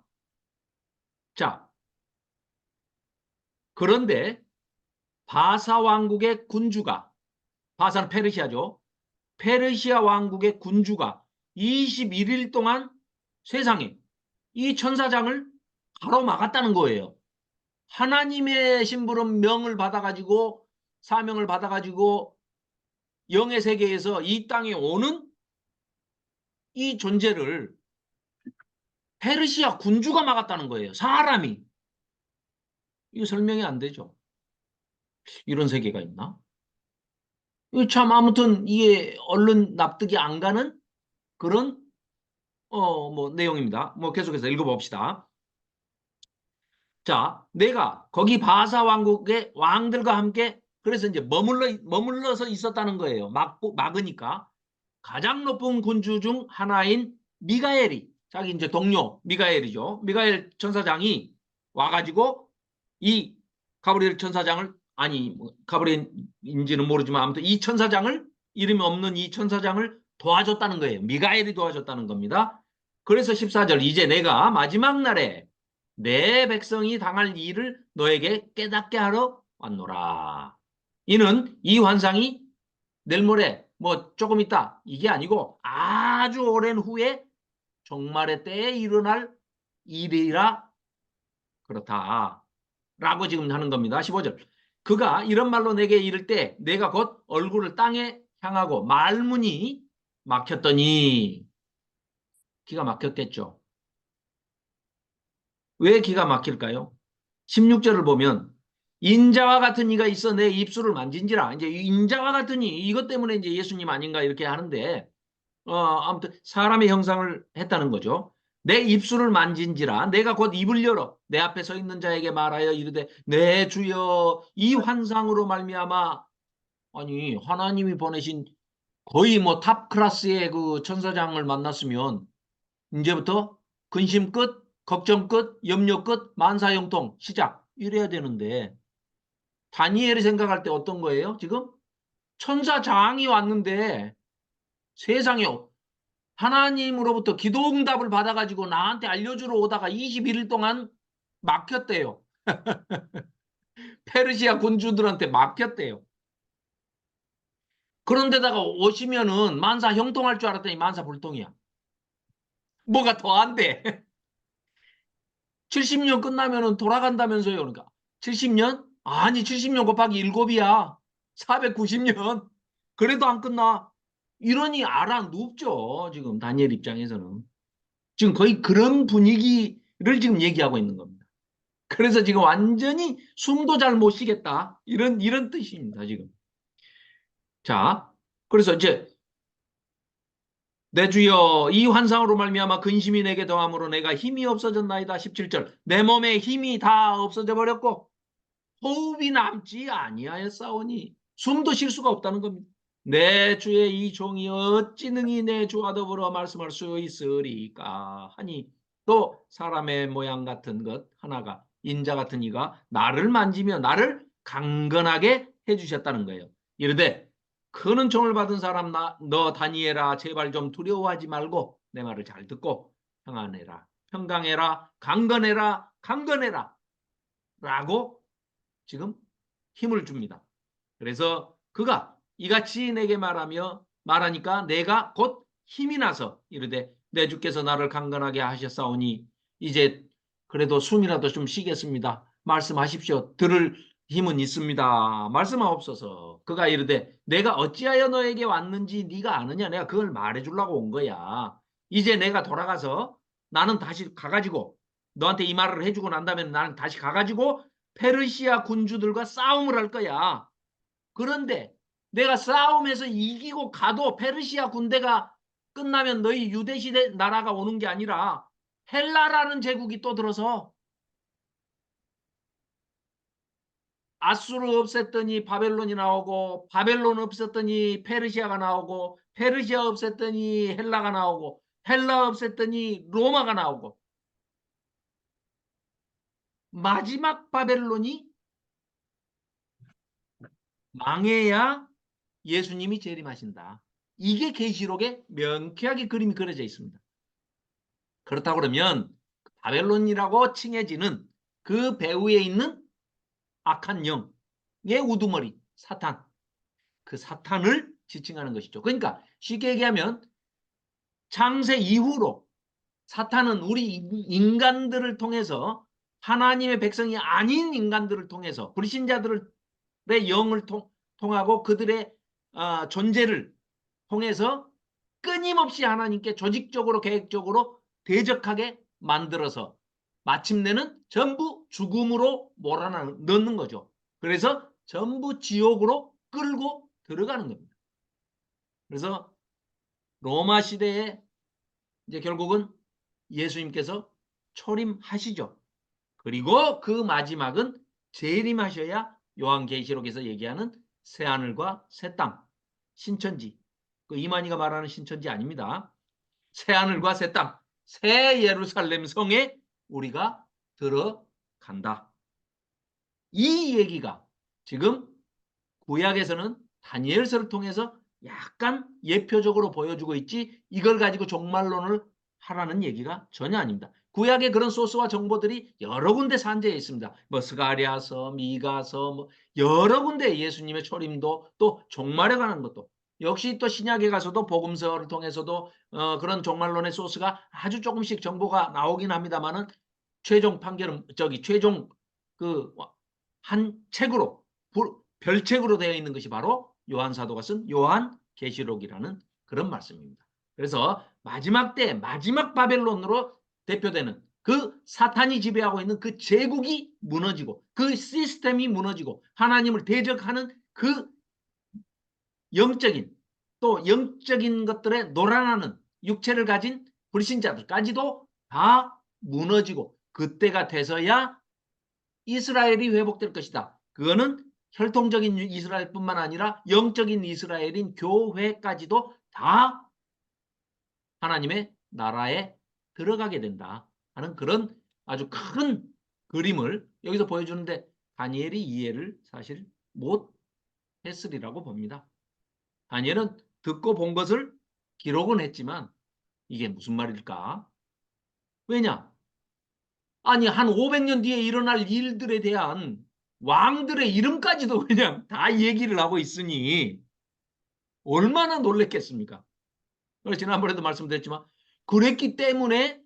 자, 그런데 바사 왕국의 군주가, 바사는 페르시아죠. 페르시아 왕국의 군주가 21일 동안 세상에 이 천사장을 가로막았다는 거예요. 하나님의 심부름 명을 받아가지고 사명을 받아가지고 영의 세계에서 이 땅에 오는 이 존재를 페르시아 군주가 막았다는 거예요. 사람이. 이거 설명이 안 되죠. 이런 세계가 있나? 이거 참 아무튼 이게 얼른 납득이 안 가는 그런 뭐 내용입니다. 뭐 계속해서 읽어봅시다. 자, 내가 거기 바사 왕국의 왕들과 함께 그래서 이제 머물러서 있었다는 거예요. 막으니까 가장 높은 군주 중 하나인 미가엘이 자기 이제 동료 미가엘이죠. 미가엘 천사장이 와가지고 이 가브리엘 천사장을 아니 가브리엘인지는 모르지만 아무튼 이 천사장을 이름이 없는 이 천사장을 도와줬다는 거예요. 미가엘이 도와줬다는 겁니다. 그래서 14절 이제 내가 마지막 날에 내 백성이 당할 일을 너에게 깨닫게 하러 왔노라. 이는 이 환상이 내일 모레 뭐 조금 있다 이게 아니고 아주 오랜 후에 종말의 때에 일어날 일이라 그렇다 라고 지금 하는 겁니다. 15절 그가 이런 말로 내게 이를 때 내가 곧 얼굴을 땅에 향하고 말문이 막혔더니 기가 막혔겠죠. 왜 기가 막힐까요? 16절을 보면 인자와 같은 이가 있어 내 입술을 만진지라. 이제 인자와 같은 이 이것 때문에 이제 예수님 아닌가 이렇게 하는데 아무튼 사람의 형상을 했다는 거죠. 내 입술을 만진지라 내가 곧 입을 열어 내 앞에 서 있는 자에게 말하여 이르되 내 주여 이 환상으로 말미암아 아니 하나님이 보내신 거의 뭐 탑 클래스의 그 천사장을 만났으면 이제부터 근심 끝, 걱정 끝, 염려 끝, 만사형통 시작 이래야 되는데 다니엘이 생각할 때 어떤 거예요? 지금 천사장이 왔는데 세상에 하나님으로부터 기도응답을 받아가지고 나한테 알려주러 오다가 21일 동안 막혔대요. 페르시아 군주들한테 막혔대요. 그런데다가 오시면은 만사 형통할 줄 알았더니 만사 불통이야. 뭐가 더 안 돼. 70년 끝나면은 돌아간다면서요. 그러니까 70년? 아니 70년 곱하기 7이야. 490년. 그래도 안 끝나. 이러니 알아 눕죠. 지금 다니엘 입장에서는. 지금 거의 그런 분위기를 지금 얘기하고 있는 겁니다. 그래서 지금 완전히 숨도 잘 못 쉬겠다. 이런 뜻입니다. 지금. 자, 그래서 이제 내 주여 이 환상으로 말미암아 근심이 내게 더함으로 내가 힘이 없어졌나이다. 17절 내 몸에 힘이 다 없어져 버렸고 호흡이 남지 아니하였사오니 숨도 쉴 수가 없다는 겁니다. 내 주의 이 종이 어찌 능히 내 주와 더불어 말씀할 수 있으리까 하니 또 사람의 모양 같은 것 하나가 인자 같은 이가 나를 만지며 나를 강건하게 해주셨다는 거예요. 이르되 큰 은총을 받은 사람 너 다니엘아 제발 좀 두려워하지 말고 내 말을 잘 듣고 평안해라 평강해라 강건해라 라고 지금 힘을 줍니다. 그래서 그가 이같이 내게 말하니까 내가 곧 힘이 나서 이르되 내 주께서 나를 강건하게 하셨사오니 이제 그래도 숨이라도 좀 쉬겠습니다. 말씀하십시오. 들을 힘은 있습니다. 말씀하옵소서. 그가 이르되 내가 어찌하여 너에게 왔는지 네가 아느냐. 내가 그걸 말해주려고 온 거야. 이제 내가 돌아가서 나는 다시 가가지고 너한테 이 말을 해주고 난 다음에 나는 다시 가가지고 페르시아 군주들과 싸움을 할 거야. 그런데 내가 싸움에서 이기고 가도 페르시아 군대가 끝나면 너희 유대시대 나라가 오는 게 아니라 헬라라는 제국이 또 들어서 아수르 없앴더니 바벨론이 나오고, 바벨론 없앴더니 페르시아가 나오고, 페르시아 없앴더니 헬라가 나오고, 헬라 없앴더니 로마가 나오고, 마지막 바벨론이 망해야 예수님이 재림하신다. 이게 계시록에 명쾌하게 그림이 그려져 있습니다. 그렇다고 그러면 바벨론이라고 칭해지는 그 배후에 있는 악한 영의 우두머리 사탄, 그 사탄을 지칭하는 것이죠. 그러니까 쉽게 얘기하면 창세 이후로 사탄은 우리 인간들을 통해서, 하나님의 백성이 아닌 인간들을 통해서, 불신자들의 영을 통하고 그들의 존재를 통해서 끊임없이 하나님께 조직적으로 계획적으로 대적하게 만들어서 마침내는 전부 죽음으로 몰아넣는 거죠. 그래서 전부 지옥으로 끌고 들어가는 겁니다. 그래서 로마 시대에 이제 결국은 예수님께서 초림하시죠. 그리고 그 마지막은 재림하셔야 요한계시록에서 얘기하는 새하늘과 새 땅, 신천지, 그 이만희가 말하는 신천지 아닙니다. 새하늘과 새 땅, 새 예루살렘 성에 우리가 들어간다. 이 얘기가 지금 구약에서는 다니엘서를 통해서 약간 예표적으로 보여주고 있지, 이걸 가지고 종말론을 하라는 얘기가 전혀 아닙니다. 구약에 그런 소스와 정보들이 여러 군데 산재해 있습니다. 뭐 스가랴서, 미가서, 뭐 여러 군데 예수님의 초림도, 또 종말에 관한 것도, 역시 또 신약에 가서도 복음서를 통해서도 그런 종말론의 소스가 아주 조금씩 정보가 나오긴 합니다만은, 최종 판결은 최종 그 한 책으로, 별책으로 되어 있는 것이 바로 요한 사도가 쓴 요한계시록이라는 그런 말씀입니다. 그래서 마지막 때 마지막 바벨론으로 대표되는 그 사탄이 지배하고 있는 그 제국이 무너지고, 그 시스템이 무너지고, 하나님을 대적하는 그 영적인, 또 영적인 것들에 노란하는 육체를 가진 불신자들까지도 다 무너지고, 그때가 돼서야 이스라엘이 회복될 것이다. 그거는 혈통적인 이스라엘뿐만 아니라 영적인 이스라엘인 교회까지도 다 하나님의 나라에 들어가게 된다 하는 그런 아주 큰 그림을 여기서 보여주는데, 다니엘이 이해를 사실 못 했으리라고 봅니다. 다니엘은 듣고 본 것을 기록은 했지만 이게 무슨 말일까? 왜냐? 아니, 한 500년 뒤에 일어날 일들에 대한 왕들의 이름까지도 그냥 다 얘기를 하고 있으니 얼마나 놀랬겠습니까? 지난번에도 말씀드렸지만, 그랬기 때문에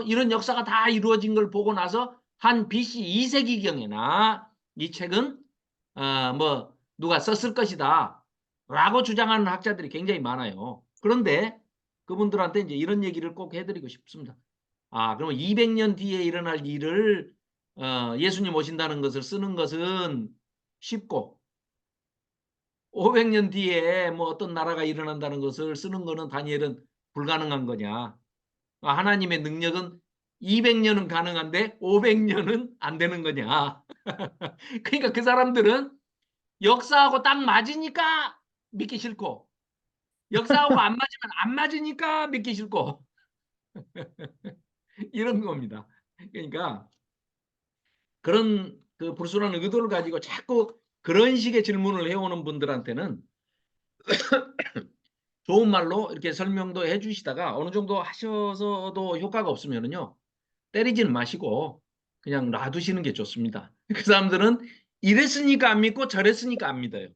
이런 역사가 다 이루어진 걸 보고 나서 한 BC 2세기경에나 이 책은 뭐 누가 썼을 것이다 라고 주장하는 학자들이 굉장히 많아요. 그런데 그분들한테 이제 이런 얘기를 꼭 해드리고 싶습니다. 그러면 200년 뒤에 일어날 일을 예수님 오신다는 것을 쓰는 것은 쉽고, 500년 뒤에 뭐 어떤 나라가 일어난다는 것을 쓰는 것은 다니엘은 불가능한 거냐? 하나님의 능력은 200년은 가능한데 500년은 안 되는 거냐? 그러니까 그 사람들은 역사하고 딱 맞으니까 믿기 싫고, 역사하고 안 맞으면 안 맞으니까 믿기 싫고 이런 겁니다. 그러니까 그런 그 불순한 의도를 가지고 자꾸 그런 식의 질문을 해오는 분들한테는 좋은 말로 이렇게 설명도 해주시다가 어느 정도 하셔서도 효과가 없으면은요, 때리지는 마시고 그냥 놔두시는 게 좋습니다. 그 사람들은 이랬으니까 안 믿고 저랬으니까 안 믿어요.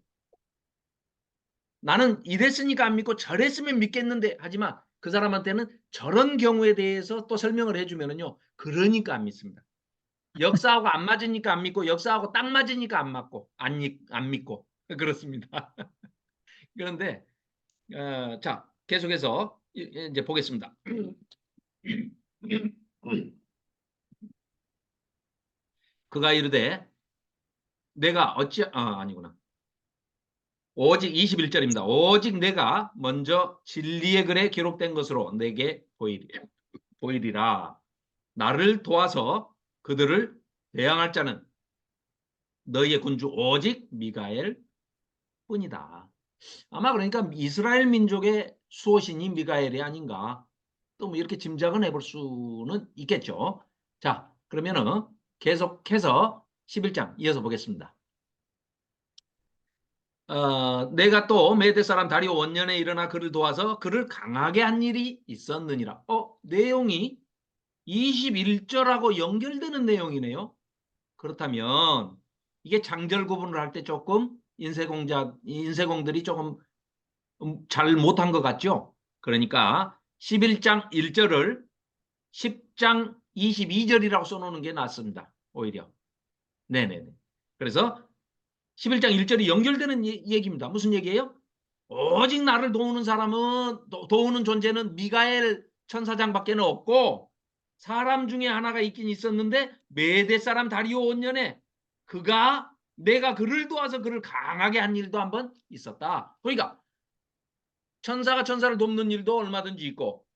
나는 이랬으니까 안 믿고 저랬으면 믿겠는데, 하지만 그 사람한테는 저런 경우에 대해서 또 설명을 해주면은요, 그러니까 안 믿습니다. 역사하고 안 맞으니까 안 믿고, 역사하고 딱 맞으니까 안 믿고 그렇습니다. 그런데 자, 계속해서 이제 보겠습니다. 그가 이르되 내가 아니구나. 오직 21절입니다. 오직 내가 먼저 진리의 글에 기록된 것으로 내게 보이리라. 나를 도와서 그들을 대항할 자는 너희의 군주 오직 미가엘 뿐이다. 아마 그러니까 이스라엘 민족의 수호신이 미가엘이 아닌가. 또 뭐 이렇게 짐작은 해볼 수는 있겠죠. 자, 그러면은 계속해서 11장 이어서 보겠습니다. 내가 또 메대 사람 다리오 원년에 일어나 그를 도와서 그를 강하게 한 일이 있었느니라. 내용이 21절하고 연결되는 내용이네요. 그렇다면 이게 장절 구분을 할 때 조금 인쇄공들이 조금 잘 못한 것 같죠? 그러니까 11장 1절을 10장 22절이라고 써놓는 게 낫습니다. 오히려. 네네네. 그래서 11장 1절이 연결되는 얘기입니다. 무슨 얘기예요? 오직 나를 도우는 사람은, 도우는 존재는 미가엘 천사장밖에 없고, 사람 중에 하나가 있긴 있었는데 메대 사람 다리오 원년에 내가 그를 도와서 그를 강하게 한 일도 한번 있었다. 그러니까 천사가 천사를 돕는 일도 얼마든지 있고,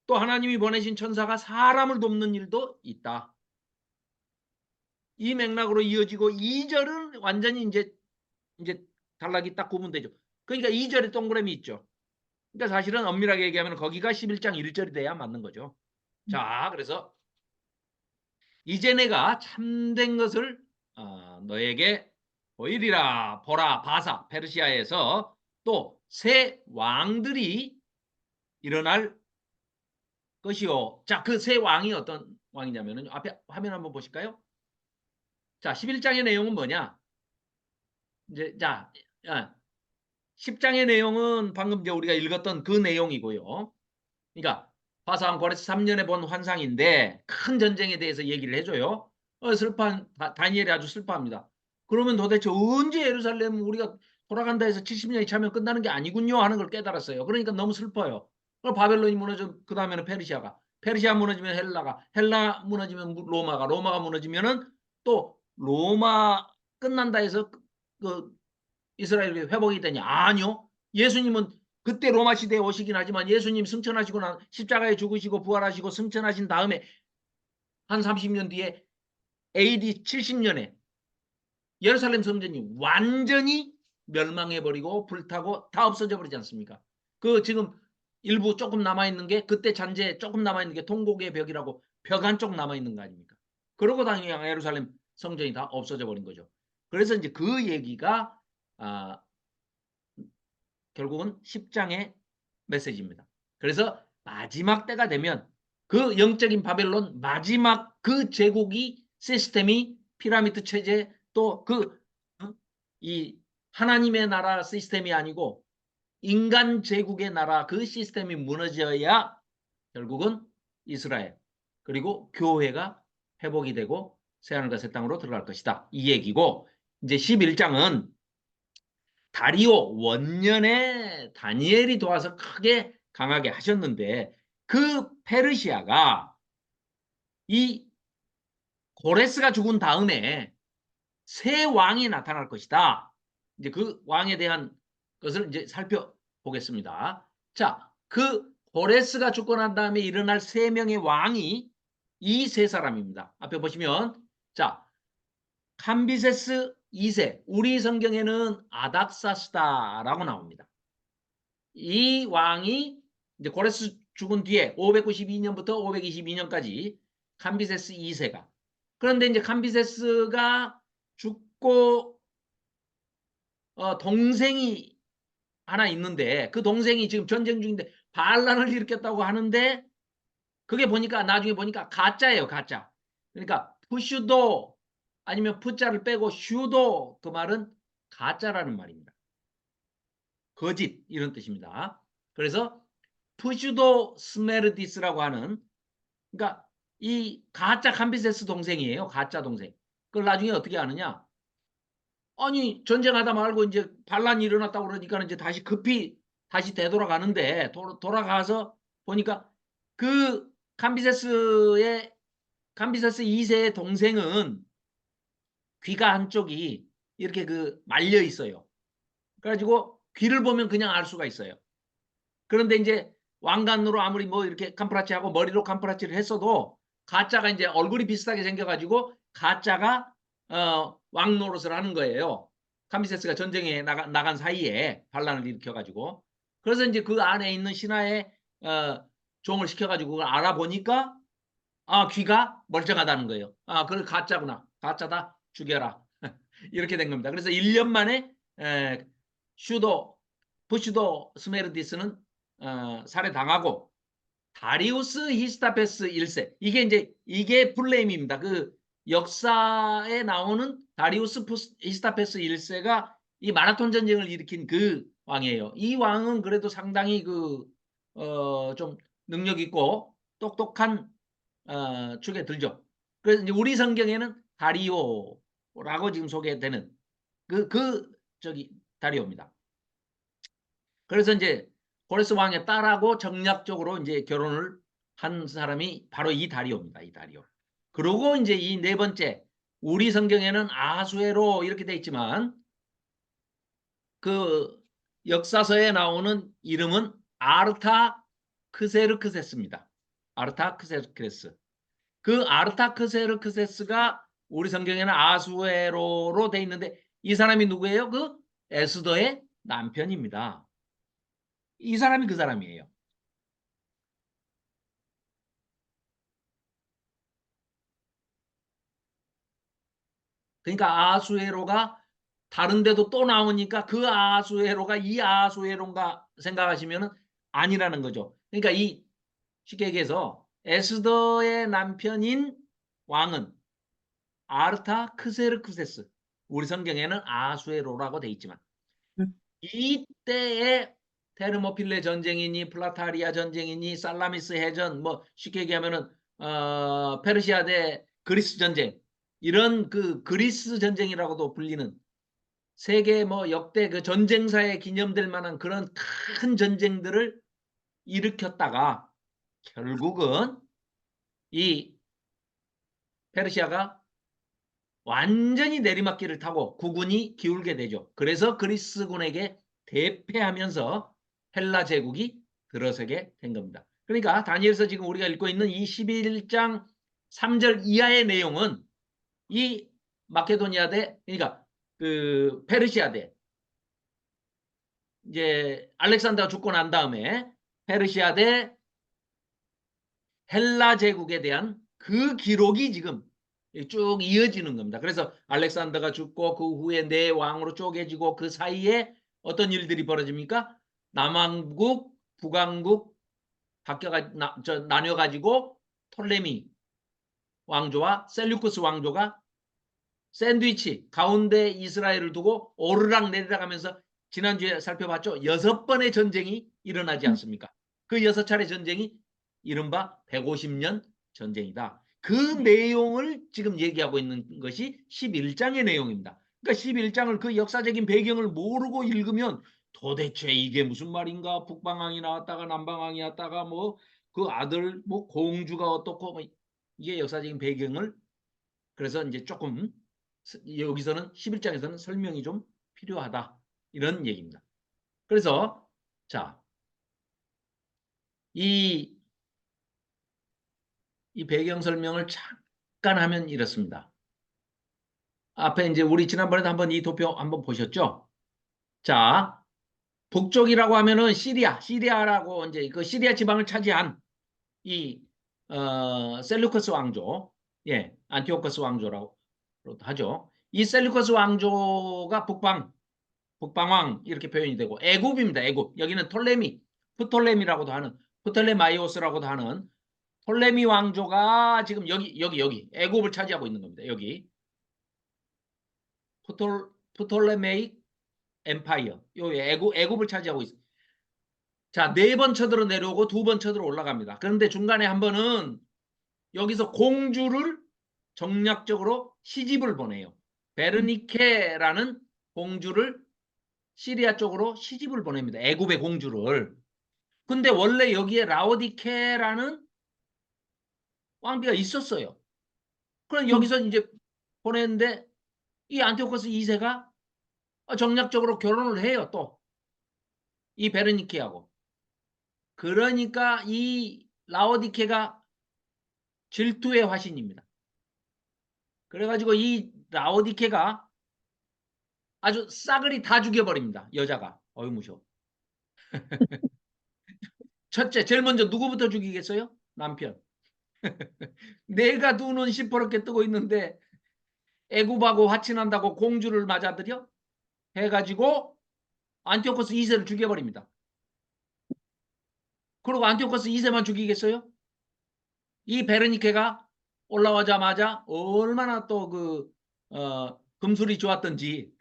또 하나님이 보내신 천사가 사람을 돕는 일도 있다. 이 맥락으로 이어지고 2절은 완전히 이제 단락이 딱 구분되죠. 그러니까 2절에 동그라미 있죠. 그러니까 사실은 엄밀하게 얘기하면 거기가 11장 1절이 돼야 맞는 거죠. 자, 그래서 이제 내가 참된 것을 너에게 보이리라. 보라, 바사, 페르시아에서 또 새 왕들이 일어날 것이요. 자, 그 새 왕이 어떤 왕이냐면은 앞에 화면 한번 보실까요? 자, 11장의 내용은 뭐냐? 이제 10장의 내용은 방금 이제 우리가 읽었던 그 내용이고요. 그러니까 바사왕 고레스 3년에 본 환상인데 큰 전쟁에 대해서 얘기를 해줘요. 다니엘이 아주 슬퍼합니다. 그러면 도대체 언제 예루살렘 우리가 돌아간다 해서 70년이 차면 끝나는 게 아니군요 하는 걸 깨달았어요. 그러니까 너무 슬퍼요. 바벨론이 무너져, 그 다음에는 페르시아 무너지면 헬라 무너지면 로마가 무너지면은 또 로마 끝난다 해서 그 이스라엘이 회복이 되냐? 아니요. 예수님은 그때 로마 시대에 오시긴 하지만 예수님 승천하시고 십자가에 죽으시고 부활하시고 승천하신 다음에 한 30년 뒤에 AD 70년에 예루살렘 성전이 완전히 멸망해버리고 불타고 다 없어져 버리지 않습니까? 그 지금 일부 조금 남아있는 게 그때 잔재 조금 남아있는 게 통곡의 벽이라고 벽 한쪽 남아있는 거 아닙니까? 그러고 당연히 예루살렘 성전이 다 없어져 버린 거죠. 그래서 이제 그 얘기가 결국은 10장의 메시지입니다. 그래서 마지막 때가 되면 그 영적인 바벨론 마지막 그 제국이 시스템이 피라미드 체제 또 이 하나님의 나라 시스템이 아니고 인간 제국의 나라 그 시스템이 무너져야 결국은 이스라엘 그리고 교회가 회복이 되고 새하늘과 새 땅으로 들어갈 것이다. 이 얘기고 이제 11장은 다리오 원년에 다니엘이 도와서 크게 강하게 하셨는데 그 페르시아가 이 고레스가 죽은 다음에 새 왕이 나타날 것이다. 이제 그 왕에 대한 것을 이제 살펴보겠습니다. 자, 그 고레스가 죽고 난 다음에 일어날 세 명의 왕이 이 세 사람입니다. 앞에 보시면 자, 캄비세스 2세, 우리 성경에는 아닥사스다라고 나옵니다. 이 왕이 이제 고레스 죽은 뒤에 592년부터 522년까지 캄비세스 2세가. 그런데 이제 캄비세스가 죽고 동생이 하나 있는데 그 동생이 지금 전쟁 중인데 반란을 일으켰다고 하는데 그게 보니까 나중에 보니까 가짜예요, 가짜. 그러니까 푸슈도 아니면 푸자를 빼고 슈도 그 말은 가짜라는 말입니다. 거짓 이런 뜻입니다. 그래서 푸슈도 스메르디스라고 하는 그러니까 이 가짜 캄비세스 동생이에요. 가짜 동생. 그걸 나중에 어떻게 아느냐? 아니 전쟁하다 말고 이제 반란이 일어났다고 그러니까 이제 다시 급히 다시 되돌아가는데 돌아가서 보니까 그 캄비세스 2세의 동생은 귀가 한쪽이 이렇게 말려 있어요. 그래가지고 귀를 보면 그냥 알 수가 있어요. 그런데 이제 왕관으로 아무리 뭐 이렇게 캄프라치하고 머리로 캄프라치를 했어도 가짜가 이제 얼굴이 비슷하게 생겨가지고 가짜가 왕 노릇을 하는 거예요. 카미세스가 전쟁에 나간 사이에 반란을 일으켜가지고. 그래서 이제 그 안에 있는 신하의 종을 시켜가지고 그걸 알아보니까 귀가 멀쩡하다는 거예요. 그걸 가짜구나. 가짜다. 죽여라. 이렇게 된 겁니다. 그래서 1년 만에 부슈도 스메르디스는 살해당하고 다리우스 히스타페스 1세 이게 플레임입니다. 그 역사에 나오는 다리우스 히스타페스 1세가 이 마라톤 전쟁을 일으킨 그 왕이에요. 이 왕은 그래도 상당히 좀 능력 있고 똑똑한 축에 들죠. 그래서 이제 우리 성경에는 다리오라고 지금 소개되는 다리오입니다. 그래서 이제 고레스 왕의 딸하고 정략적으로 이제 결혼을 한 사람이 바로 이 다리오입니다. 이 다리오. 그리고 이제 이 네 번째, 우리 성경에는 아수에로 이렇게 돼 있지만 그 역사서에 나오는 이름은 아르타크세르크세스입니다. 아르타크세르크세스. 그 아르타크세르크세스가 우리 성경에는 아수에로로 돼 있는데 이 사람이 누구예요? 그 에스더의 남편입니다. 이 사람이 그 사람이에요. 그러니까 아수에로가 다른 데도 또 나오니까 그 아수에로가 이 아수에로인가 생각하시면 아니라는 거죠. 그러니까 쉽게 얘기해서 에스더의 남편인 왕은 아르타크세르크세스. 우리 성경에는 아수에로라고 돼 있지만 이때에 테르모필레 전쟁이니 플라타리아 전쟁이니 살라미스 해전 뭐 쉽게 얘기하면은 페르시아 대 그리스 전쟁 이런 그 그리스 전쟁이라고도 불리는 세계 뭐 역대 그 전쟁사에 기념될 만한 그런 큰 전쟁들을 일으켰다가 결국은 이 페르시아가 완전히 내리막길을 타고 국운이 기울게 되죠. 그래서 그리스군에게 대패하면서 헬라 제국이 들어서게 된 겁니다. 그러니까 다니엘서 지금 우리가 읽고 있는 이 11장 3절 이하의 내용은 이 마케도니아 대 그러니까 그 페르시아 대 이제 알렉산더가 죽고 난 다음에 페르시아 대 헬라 제국에 대한 그 기록이 지금 쭉 이어지는 겁니다. 그래서 알렉산더가 죽고 그 후에 네 왕으로 쪼개지고 그 사이에 어떤 일들이 벌어집니까? 남왕국, 북왕국 나뉘어가지고 톨레미 왕조와 셀류쿠스 왕조가 샌드위치 가운데 이스라엘을 두고 오르락 내리락 하면서 지난주에 살펴봤죠. 6번의 전쟁이 일어나지 않습니까? 그 6차례 전쟁이 이른바 150년 전쟁이다. 그 내용을 지금 얘기하고 있는 것이 11장의 내용입니다. 그러니까 11장을 그 역사적인 배경을 모르고 읽으면 도대체 이게 무슨 말인가? 북방왕이 나왔다가 남방왕이 왔다가 뭐 그 아들 뭐 공주가 어떻고 뭐 이게 역사적인 배경을 그래서 이제 조금 여기서는 11장에서는 설명이 좀 필요하다. 이런 얘기입니다. 그래서 자, 이 배경 설명을 잠깐 하면 이렇습니다. 앞에 이제 우리 지난번에도 한번 이 도표 한번 보셨죠? 자, 북쪽이라고 하면은 시리아라고 이제 그 시리아 지방을 차지한 이 셀루커스 왕조, 예, 안티오커스 왕조라고 하죠. 이 셀루커스 왕조가 북방왕 이렇게 표현이 되고 애굽입니다. 애굽. 여기는 프톨레미라고도 하는 프톨레마이오스라고도 하는 톨레미 왕조가 지금 여기 애굽을 차지하고 있는 겁니다. 여기 프톨레메익 엠파이어. 여기 애굽을 차지하고 있어요. 자, 4번 쳐들어 내려오고 2번 쳐들어 올라갑니다. 그런데 중간에 한 번은 여기서 공주를 정략적으로 시집을 보내요. 베르니케라는 공주를 시리아 쪽으로 시집을 보냅니다. 애굽의 공주를. 근데 원래 여기에 라오디케라는 왕비가 있었어요. 그럼 여기서 이제 보냈는데 이 안티오코스 2세가 정략적으로 결혼을 해요. 또 이 베르니케하고. 그러니까 이 라오디케가 질투의 화신입니다. 그래가지고 이 라오디케가 아주 싸그리 다 죽여버립니다. 여자가. 어이 무셔. 첫째, 제일 먼저 누구부터 죽이겠어요? 남편. 내가 두 눈 시퍼렇게 뜨고 있는데 애굽하고 화친한다고 공주를 맞아들여 해가지고 안티오코스 2세를 죽여버립니다. 그리고 안티오코스 2세만 죽이겠어요? 이 베르니케가 올라오자마자 얼마나 또 금술이 좋았던지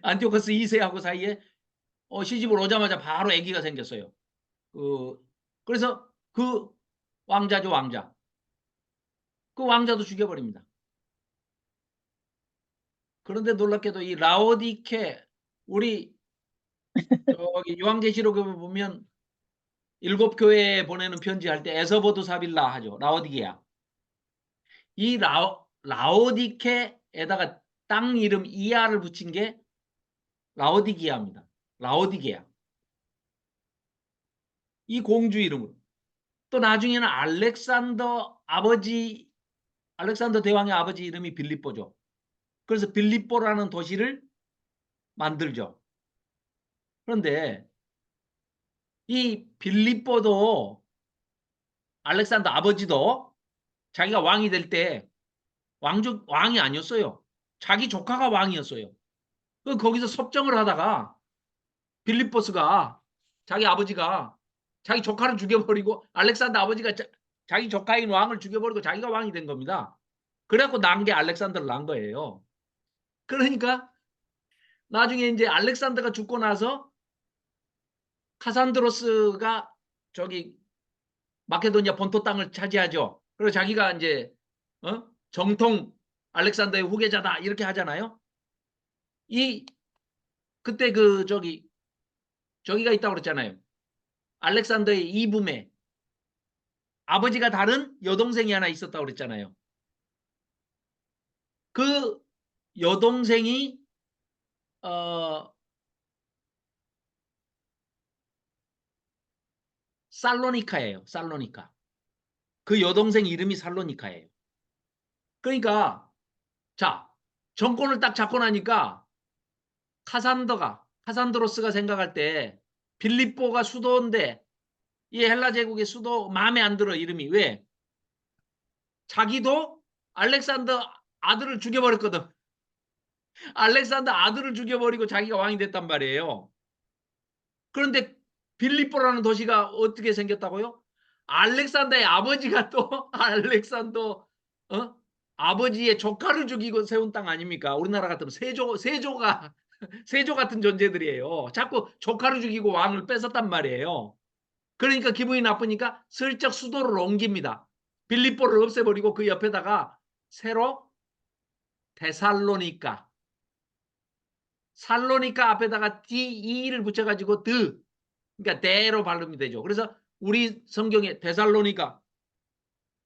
안티오코스 2세하고 사이에 시집을 오자마자 바로 아기가 생겼어요. 그래서 그 왕자죠, 왕자. 그 왕자도 죽여버립니다. 그런데 놀랍게도 이 라오디케, 우리 저기 요한계시록에 보면 7 교회에 보내는 편지할 때 에서보드 사빌라 하죠. 라오디게야. 이 라오디케에다가 땅 이름 이하를 붙인 게 라오디게야입니다. 라오디게야. 이 공주 이름으로. 또 나중에는 알렉산더 대왕의 아버지 이름이 빌립보죠. 그래서 빌립보라는 도시를 만들죠. 그런데 이 빌립보도 알렉산더 아버지도 자기가 왕이 될 때 왕이 아니었어요. 자기 조카가 왕이었어요. 거기서 섭정을 하다가 빌립보스가 자기 아버지가 자기 조카를 죽여버리고 알렉산더 아버지가 자기 조카인 왕을 죽여버리고 자기가 왕이 된 겁니다. 그래갖고 난 게 알렉산더를 낳은 거예요. 그러니까 나중에 이제 알렉산더가 죽고 나서 카산드로스가 저기 마케도니아 본토 땅을 차지하죠. 그리고 자기가 이제 정통 알렉산더의 후계자다 이렇게 하잖아요. 그때 저기가 있다고 그랬잖아요. 알렉산더의 이붐에 아버지가 다른 여동생이 하나 있었다고 그랬잖아요. 그 여동생이 살로니카예요. 살로니카. 그 여동생 이름이 살로니카예요. 그러니까 자, 정권을 딱 잡고 나니까 카산드로스가 생각할 때 빌립보가 수도인데 이 헬라 제국의 수도 마음에 안 들어. 이름이. 왜? 자기도 알렉산더 아들을 죽여버렸거든. 알렉산더 아들을 죽여버리고 자기가 왕이 됐단 말이에요. 그런데 빌립보라는 도시가 어떻게 생겼다고요? 알렉산더의 아버지가 또 알렉산더 아버지의 조카를 죽이고 세운 땅 아닙니까? 우리나라 같으면 세조가 세조 같은 존재들이에요. 자꾸 조카를 죽이고 왕을 뺏었단 말이에요. 그러니까 기분이 나쁘니까 슬쩍 수도를 옮깁니다. 빌립보를 없애버리고 그 옆에다가 새로 데살로니카, 살로니카 앞에다가 DE를 붙여가지고 그러니까 대로 발음이 되죠. 그래서 우리 성경에 데살로니카,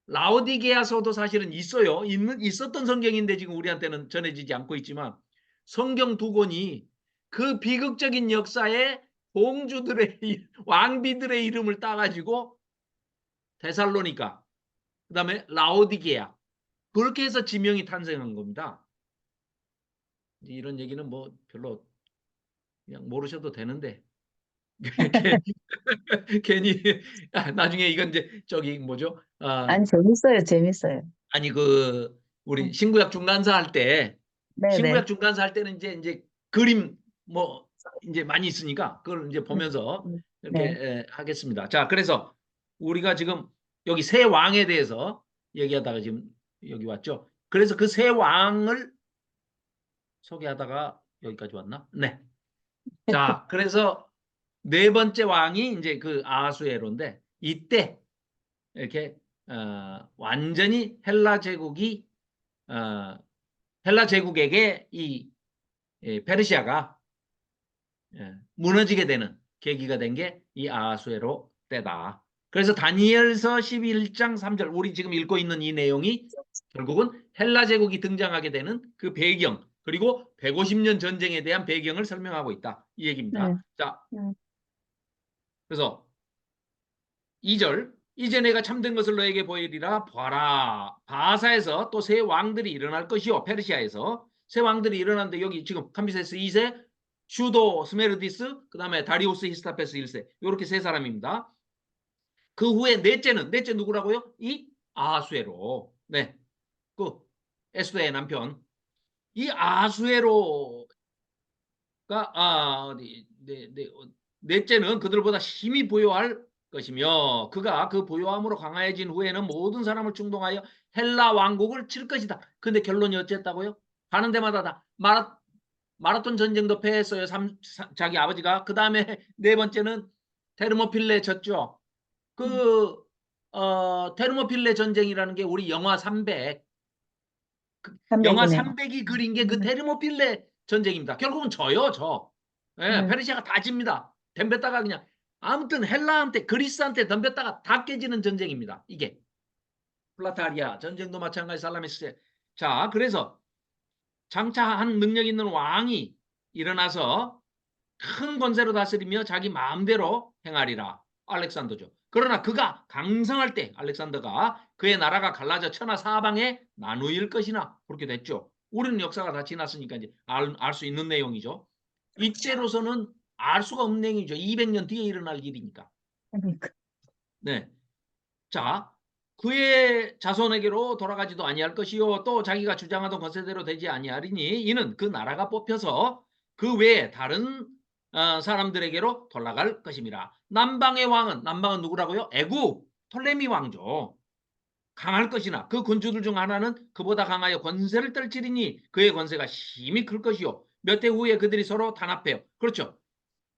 라오디게아서도 사실은 있었던 성경인데 지금 우리한테는 전해지지 않고 있지만 성경 두 권이 그 비극적인 역사에 공주들의 왕비들의 이름을 따가지고 데살로니카, 그다음에 라오디게아, 그렇게 해서 지명이 탄생한 겁니다. 이런 얘기는 뭐 별로 그냥 모르셔도 되는데 괜히 나중에 이건 이제 저기 뭐죠? 아니, 재밌어요, 재밌어요. 아니 우리 신구약 중간사 할 때 네네. 신구약 중간사 할 때는 이제 그림 뭐 이제 많이 있으니까 그걸 이제 보면서 이렇게 네. 하겠습니다. 자, 그래서 우리가 지금 여기 세 왕에 대해서 얘기하다가 지금 여기 왔죠. 그래서 그 세 왕을 소개하다가 여기까지 왔나? 네. 자, 그래서 네 번째 왕이 이제 그 아하수에로인데 이때 이렇게 완전히 헬라 제국에게 이 페르시아가 무너지게 되는 계기가 된 게 이 아하수에로 때다. 그래서 다니엘서 11장 3절 우리 지금 읽고 있는 이 내용이 결국은 헬라 제국이 등장하게 되는 그 배경 그리고 150년 전쟁에 대한 배경을 설명하고 있다. 이 얘기입니다. 네. 자, 네. 그래서 2절 이제 내가 참된 것을 너에게 보이리라. 봐라. 바사에서 또 새 왕들이 일어날 것이요. 페르시아에서 새 왕들이 일어났는데 여기 지금 캄비세스 2세, 슈도 스메르디스, 그 다음에 다리우스 히스타페스 1세 이렇게 세 사람입니다. 그 후에 넷째 누구라고요? 이 아하수에로. 네, 그 에스더의 남편. 이 아하수에로가 넷째는 그들보다 힘이 부요할 것이며 그가 그 부요함으로 강화해진 후에는 모든 사람을 충동하여 헬라 왕국을 칠 것이다. 근데 결론이 어쨌다고요? 가는 데마다 다 마라톤 전쟁도 패했어요. 자기 아버지가. 그 다음에 네 번째는 테르모필레 졌죠. 테르모필레 전쟁이라는 게 우리 영화 300, 영화 300이네요. 300이 그린 게 그 테르모필레 전쟁입니다. 결국은 져요, 져. 예, 페르시아가 다 집니다. 덤볐다가 그냥 아무튼 헬라한테 그리스한테 덤볐다가 다 깨지는 전쟁입니다. 이게 플라타리아 전쟁도 마찬가지 살라미스. 자, 그래서 장차 한 능력 있는 왕이 일어나서 큰 권세로 다스리며 자기 마음대로 행하리라. 알렉산더죠. 그러나 그가 강성할 때 알렉산더가 그의 나라가 갈라져 천하 사방에 나누일 것이나 그렇게 됐죠. 우리는 역사가 다 지났으니까 이제 알 수 있는 내용이죠. 이때로서는 알 수가 없는 내용이죠. 200년 뒤에 일어날 일이니까. 그러니까. 네. 자, 그의 자손에게로 돌아가지도 아니할 것이요 또 자기가 주장하던 권세대로 되지 아니하리니 이는 그 나라가 뽑혀서 그 외에 다른 사람들에게로 돌아갈 것입니다. 남방의 남방은 누구라고요? 애굽 톨레미 왕조. 강할 것이나 그 군주들 중 하나는 그보다 강하여 권세를 떨치리니 그의 권세가 힘이 클 것이요 몇 해 후에 그들이 서로 단합해요. 그렇죠.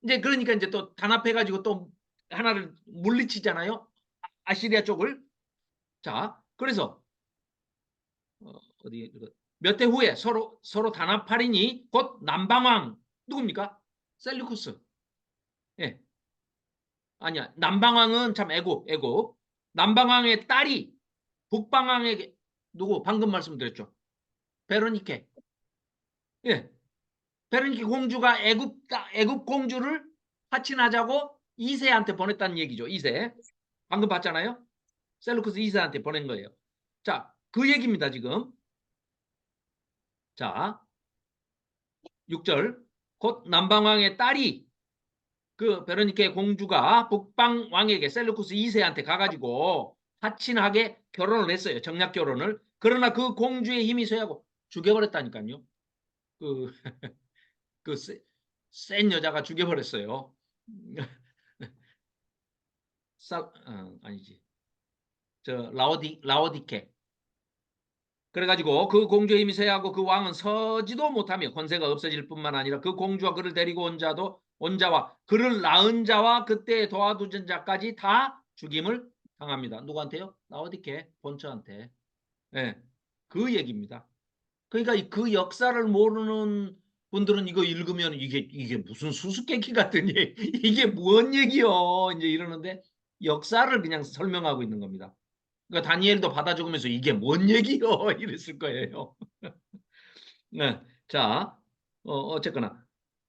이제 그러니까 이제 또 단합해가지고 또 하나를 물리치잖아요. 아시리아 쪽을. 자, 그래서 어디 몇 해 후에 서로 단합하리니 곧 남방왕 누굽니까? 셀루쿠스. 예. 아니야. 남방왕은 참 애굽. 남방왕의 딸이 북방왕에게 누구? 방금 말씀드렸죠. 베로니케. 예. 베로니케 공주가 애굽 공주를 파친하자고 2세한테 보냈다는 얘기죠. 2세. 방금 봤잖아요. 셀루쿠스 2세한테 보낸 거예요. 자, 그 얘기입니다, 지금. 자, 6절. 곧 남방왕의 딸이 그 베로니케 공주가 북방왕에게 셀루쿠스 2세한테 가가지고 파친하게 결혼을 했어요. 정략 결혼을. 그러나 그 공주의 힘이 쇠하고 죽여버렸다니까요. 센 여자가 죽여버렸어요. 아니지. 라오디케. 그래가지고 그 공주의 힘이 쇠하고 그 왕은 서지도 못하며 권세가 없어질 뿐만 아니라 그 공주와 그를 데리고 온 자와 그를 낳은 자와 그때 도와두던 자까지 다 죽임을 당합니다. 누구한테요? 라오디케 본처한테. 네, 그 얘기입니다. 그러니까 그 역사를 모르는 분들은 이거 읽으면 이게 무슨 수수께끼 같은 이게 뭔 얘기요? 이제 이러는데 역사를 그냥 설명하고 있는 겁니다. 그러니까 다니엘도 받아 적으면서 이게 뭔 얘기요? 이랬을 거예요. 네, 자, 어쨌거나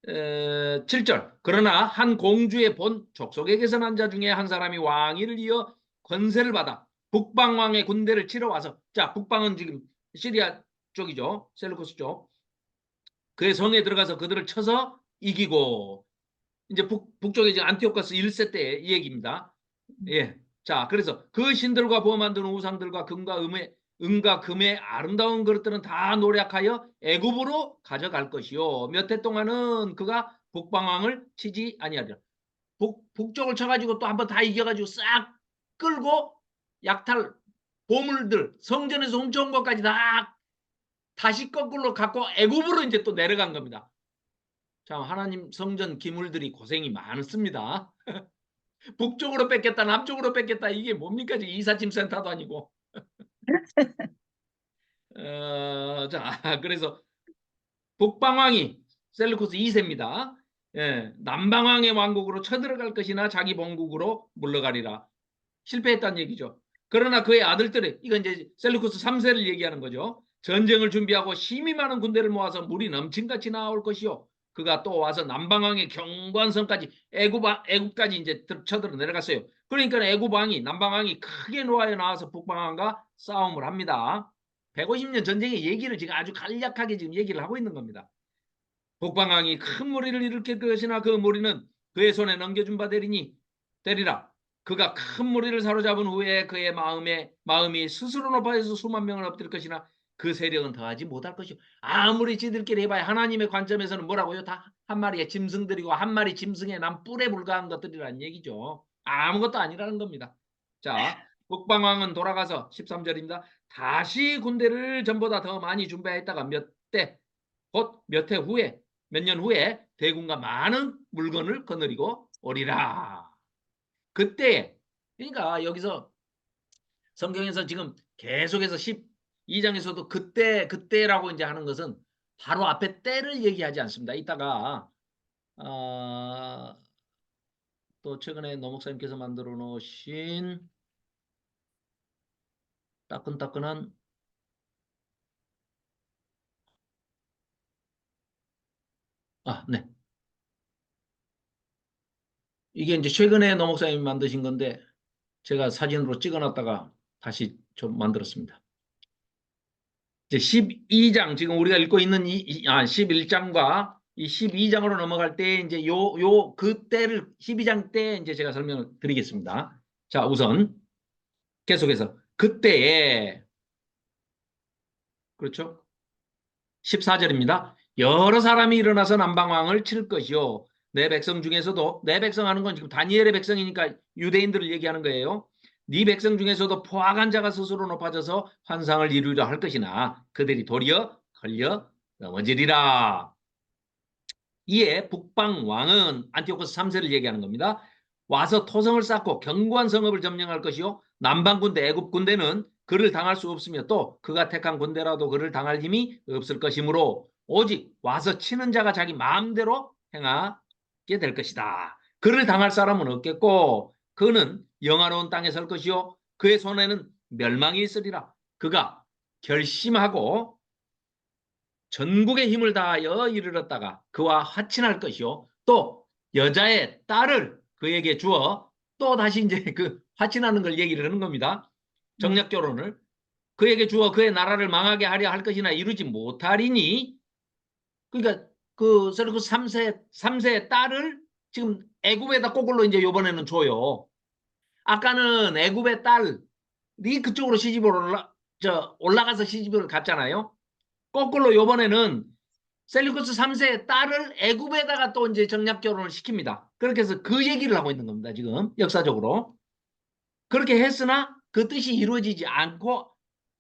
7절. 그러나 한 공주의 본 족속에게서 난 자 중에 한 사람이 왕위를 이어 권세를 받아 북방왕의 군대를 치러 와서 자, 북방은 지금 시리아 쪽이죠. 셀루쿠스 쪽. 그의 성에 들어가서 그들을 쳐서 이기고 이제 북쪽에 이제 안티오코스 1세 때 이 얘기입니다. 예. 자, 그래서 그 신들과 부어 만든 우상들과 은과 금의 아름다운 그릇들은 다 노력하여 애굽으로 가져갈 것이요. 몇 해 동안은 그가 북방왕을 치지 아니하리라. 북쪽을 쳐가지고 또 한번 다 이겨가지고 싹 끌고 약탈 보물들 성전에서 훔쳐온 것까지 다 다시 거꾸로 갖고 애굽으로 이제 또 내려간 겁니다. 참 하나님 성전 기물들이 고생이 많습니다. 북쪽으로 뺏겠다 남쪽으로 뺏겠다 이게 뭡니까 지금 이삿짐 센터도 아니고. 자, 그래서 북방왕이 셀루쿠스 2세입니다. 예, 남방왕의 왕국으로 쳐들어갈 것이나 자기 본국으로 물러가리라. 실패했다는 얘기죠. 그러나 그의 아들들이 이건 이제 셀루쿠스 3세를 얘기하는 거죠. 전쟁을 준비하고 힘이 많은 군대를 모아서 물이 넘친같이 나올 것이요. 그가 또 와서 남방왕의 경관성까지 애굽까지 이제 쳐들어 내려갔어요. 그러니까 애굽왕이 남방왕이 크게 노하여 나와서 북방왕과 싸움을 합니다. 150년 전쟁의 얘기를 지금 아주 간략하게 지금 얘기를 하고 있는 겁니다. 북방왕이 큰 무리를 일으킬 것이나 그 무리는 그의 손에 넘겨준 바 되리라. 그가 큰 무리를 사로잡은 후에 그의 마음이 스스로 높아져서 수만 명을 엎드릴 것이나 그 세력은 더하지 못할 것이요. 아무리 지들끼리 해봐야 하나님의 관점에서는 뭐라고요? 다 한 마리의 짐승들이고 한 마리 짐승에 난 뿔에 불과한 것들이란 얘기죠. 아무것도 아니라는 겁니다. 자, 북방왕은 돌아가서 13절입니다. 다시 군대를 전보다 더 많이 준비했다가 곧 몇 해 후에 몇 년 후에 대군과 많은 물건을 거느리고 오리라. 그때 그러니까 여기서 성경에서 지금 계속해서 12장에서도 그때라고 이제 하는 것은 바로 앞에 때를 얘기하지 않습니다. 이따가 또 최근에 노 목사님께서 만들어 놓으신 따끈따끈한 네. 이게 이제 최근에 노 목사님이 만드신 건데 제가 사진으로 찍어놨다가 다시 좀 만들었습니다. 이제 12장 지금 우리가 읽고 있는 11장과 이 12장으로 넘어갈 때 이제 그때를 12장 때 이제 제가 설명을 드리겠습니다. 자, 우선 계속해서 그때에 그렇죠? 14절입니다. 여러 사람이 일어나서 남방왕을 칠 것이요. 내 백성 중에서도 내 백성 하는 건 지금 다니엘의 백성이니까 유대인들을 얘기하는 거예요. 네 백성 중에서도 포악한 자가 스스로 높아져서 환상을 이루려 할 것이나 그들이 도리어 걸려 넘어지리라. 이에 북방왕은 안티오코스 3세를 얘기하는 겁니다. 와서 토성을 쌓고 견고한 성읍을 점령할 것이요. 남방군대 애굽군대는 그를 당할 수 없으며 또 그가 택한 군대라도 그를 당할 힘이 없을 것이므로 오직 와서 치는 자가 자기 마음대로 행하게 될 것이다. 그를 당할 사람은 없겠고 그는 영화로운 땅에 설 것이요. 그의 손에는 멸망이 있으리라. 그가 결심하고 전국의 힘을 다하여 이르렀다가 그와 화친할 것이요. 또 여자의 딸을 그에게 주어 또 다시 이제 그 화친하는 걸 얘기를 하는 겁니다. 정략 결혼을 그에게 주어 그의 나라를 망하게 하려 할 것이나 이루지 못하리니 그러니까 그 셀루쿠스 3세의 딸을 지금 애굽에다 거꾸로 이제 이번에는 줘요. 아까는 애굽의 딸이 그쪽으로 시집을 올라가서 시집을 갔잖아요. 거꾸로 이번에는 셀루쿠스 3세의 딸을 애굽에다가 또 이제 정략 결혼을 시킵니다. 그렇게 해서 그 얘기를 하고 있는 겁니다. 지금 역사적으로. 그렇게 했으나 그 뜻이 이루어지지 않고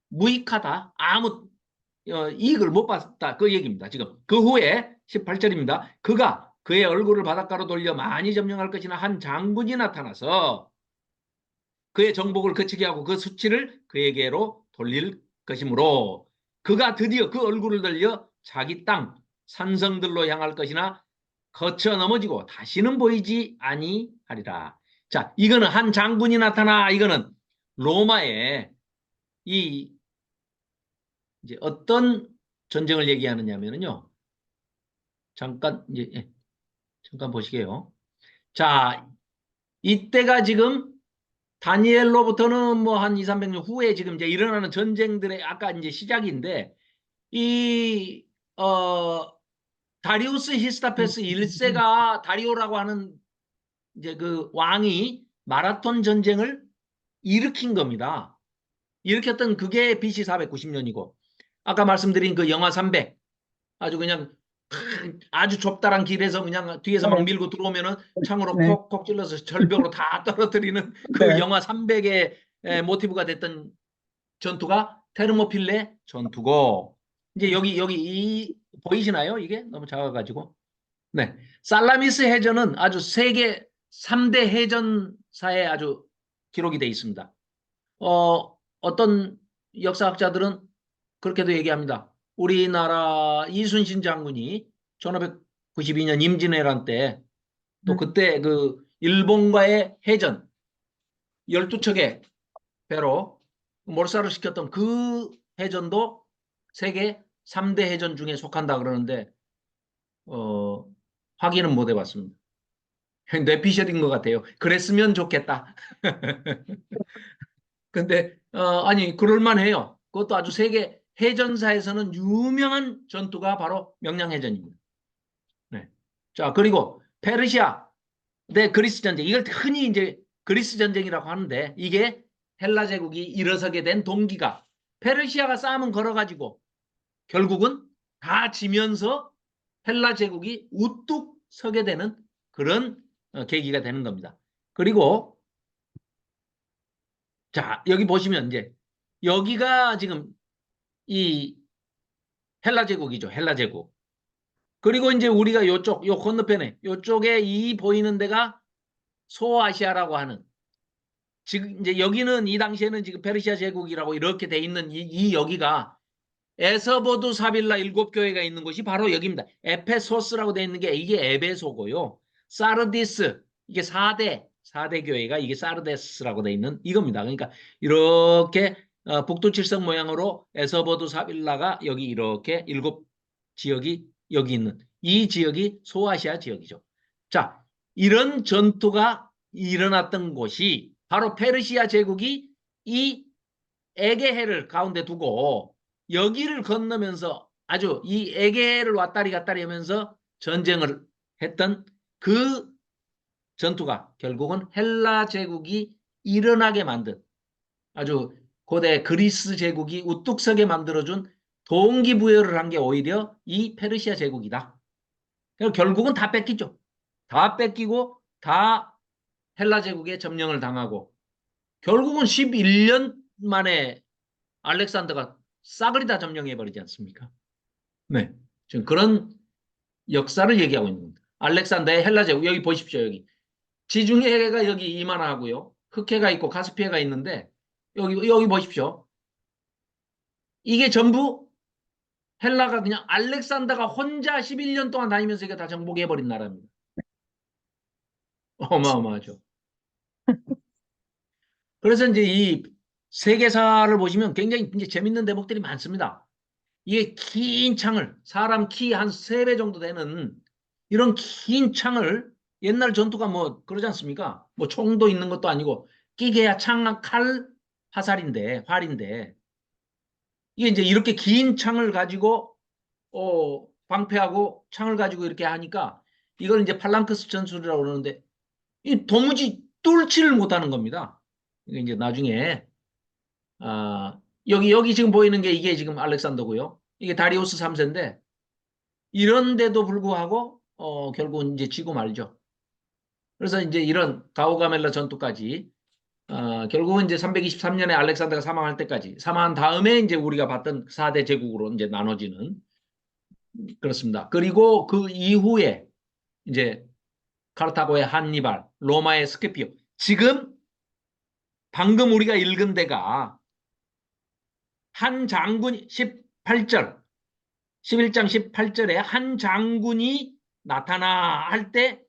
무익하다. 아무 이익을 못 봤다. 그 얘기입니다. 지금 그 후에 18절입니다. 그가 그의 얼굴을 바닷가로 돌려 많이 점령할 것이나 한 장군이 나타나서 그의 정복을 거치게 하고 그 수치를 그에게로 돌릴 것이므로 그가 드디어 그 얼굴을 들려 자기 땅 산성들로 향할 것이나 거쳐 넘어지고 다시는 보이지 아니하리라. 자, 이거는 한 장군이 나타나. 이거는 로마의 이 이제 어떤 전쟁을 얘기하느냐면요. 잠깐 보시게요. 자, 이때가 지금 다니엘로부터는 뭐 한 2, 300년 후에 지금 이제 일어나는 전쟁들의 아까 이제 시작인데 이 다리우스 히스타페스 1세가 다리오라고 하는 이제 그 왕이 마라톤 전쟁을 일으킨 겁니다. 일으켰던 그게 BC 490년이고 아까 말씀드린 그 영하 300 아주 그냥 아주 좁다란 길에서 그냥 뒤에서 막 밀고 들어오면은 창으로 콕콕 찔러서 절벽으로 다 떨어뜨리는 그 영하 300의 모티브가 됐던 전투가 테르모필레 전투고 이제 여기 보이시나요? 이게 너무 작아가지고 네, 살라미스 해전은 아주 세계 3대 해전사에 아주 기록이 돼 있습니다. 어떤 역사학자들은 그렇게도 얘기합니다. 우리나라 이순신 장군이 1592년 임진왜란 때 또 그때 그 일본과의 해전 12척의 배로 몰살을 시켰던 그 해전도 세계 3대 해전 중에 속한다 그러는데 확인은 못 해봤습니다. 뇌피셜인 것 같아요. 그랬으면 좋겠다. 근데 아니 그럴만해요. 그것도 아주 세계 해전사에서는 유명한 전투가 바로 명량해전입니다. 네. 자, 그리고 페르시아 대 그리스 전쟁. 이걸 흔히 이제 그리스 전쟁이라고 하는데 이게 헬라 제국이 일어서게 된 동기가 페르시아가 싸움은 걸어가지고 결국은 다 지면서 헬라 제국이 우뚝 서게 되는 그런 계기가 되는 겁니다. 그리고 자, 여기 보시면 이제 여기가 지금 이 헬라 제국이죠. 헬라 제국. 그리고 이제 우리가 요쪽, 요 건너편에 요쪽에 이 보이는 데가 소아시아라고 하는 지금 이제 여기는 이 당시에는 지금 페르시아 제국이라고 이렇게 돼 있는 이 여기가 에서보두 사빌라 7교회가 있는 곳이 바로 여기입니다. 에페소스라고 돼 있는 게 이게 에베소고요. 사르디스 이게 4대 교회가 이게 사르데스라고 돼 있는 이겁니다. 그러니까 이렇게 북두 칠성 모양으로 에서보두 사빌라가 여기 이렇게 7지역이 여기 있는 이 지역이 소아시아 지역이죠. 자, 이런 전투가 일어났던 곳이 바로 페르시아 제국이 이 에게해를 가운데 두고 여기를 건너면서 아주 이 에게해를 왔다리 갔다리 하면서 전쟁을 했던 그 전투가 결국은 헬라 제국이 일어나게 만든 아주 고대 그리스 제국이 우뚝 서게 만들어준 동기부여를 한 게 오히려 이 페르시아 제국이다. 결국은 다 뺏기죠. 다 뺏기고 다 헬라 제국에 점령을 당하고 결국은 11년 만에 알렉산더가 싸그리 다 점령해버리지 않습니까? 네. 지금 그런 역사를 얘기하고 있는 겁니다. 알렉산더의 헬라 제국, 여기 보십시오, 여기. 지중해가 여기 이만하고요. 흑해가 있고 카스피해가 있는데, 여기 보십시오. 이게 전부 헬라가 그냥 알렉산더가 혼자 11년 동안 다니면서 이게 다 정복해버린 나라입니다. 어마어마하죠. 그래서 이제 이 세계사를 보시면 굉장히 이제 재밌는 대목들이 많습니다. 이게 긴 창을 사람 키 한 3배 정도 되는 이런 긴 창을 옛날 전투가 뭐 그러지 않습니까? 뭐 총도 있는 것도 아니고 끼게야 창, 칼, 화살인데 활인데 이게 이제 이렇게 긴 창을 가지고 방패하고 창을 가지고 이렇게 하니까 이걸 이제 팔랑크스 전술이라고 그러는데 이 도무지 뚫지를 못하는 겁니다. 이게 이제 나중에 여기 지금 보이는 게 이게 지금 알렉산더고요. 이게 다리우스 3세인데 이런데도 불구하고 결국은 이제 지고 말죠. 그래서 이제 이런 가오가멜라 전투까지 결국은 이제 323년에 알렉산더가 사망할 때까지 사망한 다음에 이제 우리가 봤던 4대 제국으로 이제 나눠지는 그렇습니다. 그리고 그 이후에 이제 카르타고의 한니발, 로마의 스케피오. 지금 방금 우리가 읽은 데가 한 장군이 11장 18절에 한 장군이 나타나 할 때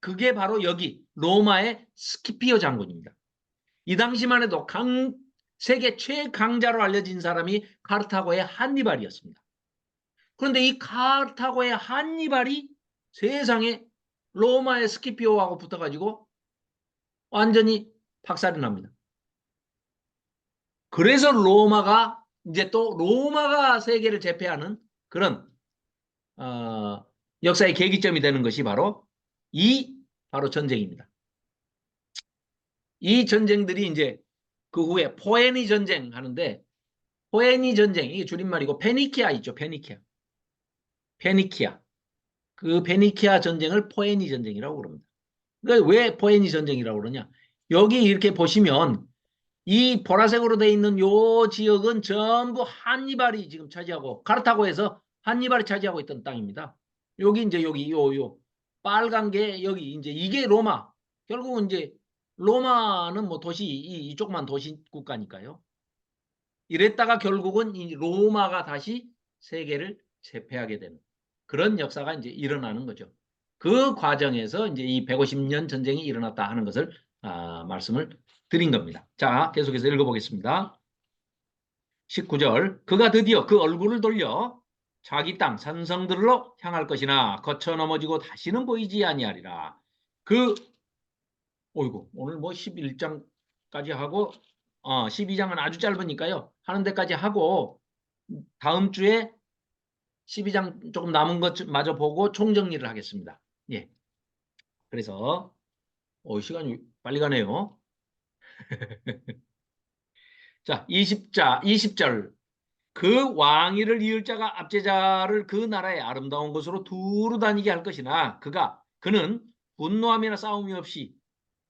그게 바로 여기 로마의 스키피오 장군입니다. 이 당시만 해도 세계 최강자로 알려진 사람이 카르타고의 한니발이었습니다. 그런데 이 카르타고의 한니발이 세상에 로마의 스키피오하고 붙어가지고 완전히 박살이 납니다. 그래서 로마가 이제 또 로마가 세계를 제패하는 그런 역사의 계기점이 되는 것이 바로 바로 전쟁입니다. 이 전쟁들이 이제 그 후에 포에니 전쟁 하는데 포에니 전쟁 이게 줄임말이고 페니키아 있죠. 페니키아. 그 페니키아 전쟁을 포에니 전쟁이라고 그럽니다. 그러니까 왜 포에니 전쟁이라고 그러냐? 여기 이렇게 보시면 이 보라색으로 되어 있는 요 지역은 전부 한니발이 지금 차지하고 카르타고에서 한니발이 차지하고 있던 땅입니다. 여기 이제 여기 요 빨간 게 여기 이제 이게 로마. 결국은 이제 로마는 뭐 도시 이쪽만 도시 국가니까요. 이랬다가 결국은 이 로마가 다시 세계를 제패하게 되는 그런 역사가 이제 일어나는 거죠. 그 과정에서 이제 이 150년 전쟁이 일어났다 하는 것을 말씀을 드린 겁니다. 자, 계속해서 읽어보겠습니다. 19절. 그가 드디어 그 얼굴을 돌려 자기 땅 산성들로 향할 것이나 거쳐 넘어지고 다시는 보이지 아니하리라. 그 어이구 오늘 뭐 11장까지 하고 12장은 아주 짧으니까요. 하는 데까지 하고 다음 주에 12장 조금 남은 것 마저 보고 총정리를 하겠습니다. 예. 그래서 시간이 빨리 가네요. 자, 20절. 그 왕위를 이을 자가 압제자를 그 나라의 아름다운 곳으로 두루 다니게 할 것이나 그는 분노함이나 싸움이 없이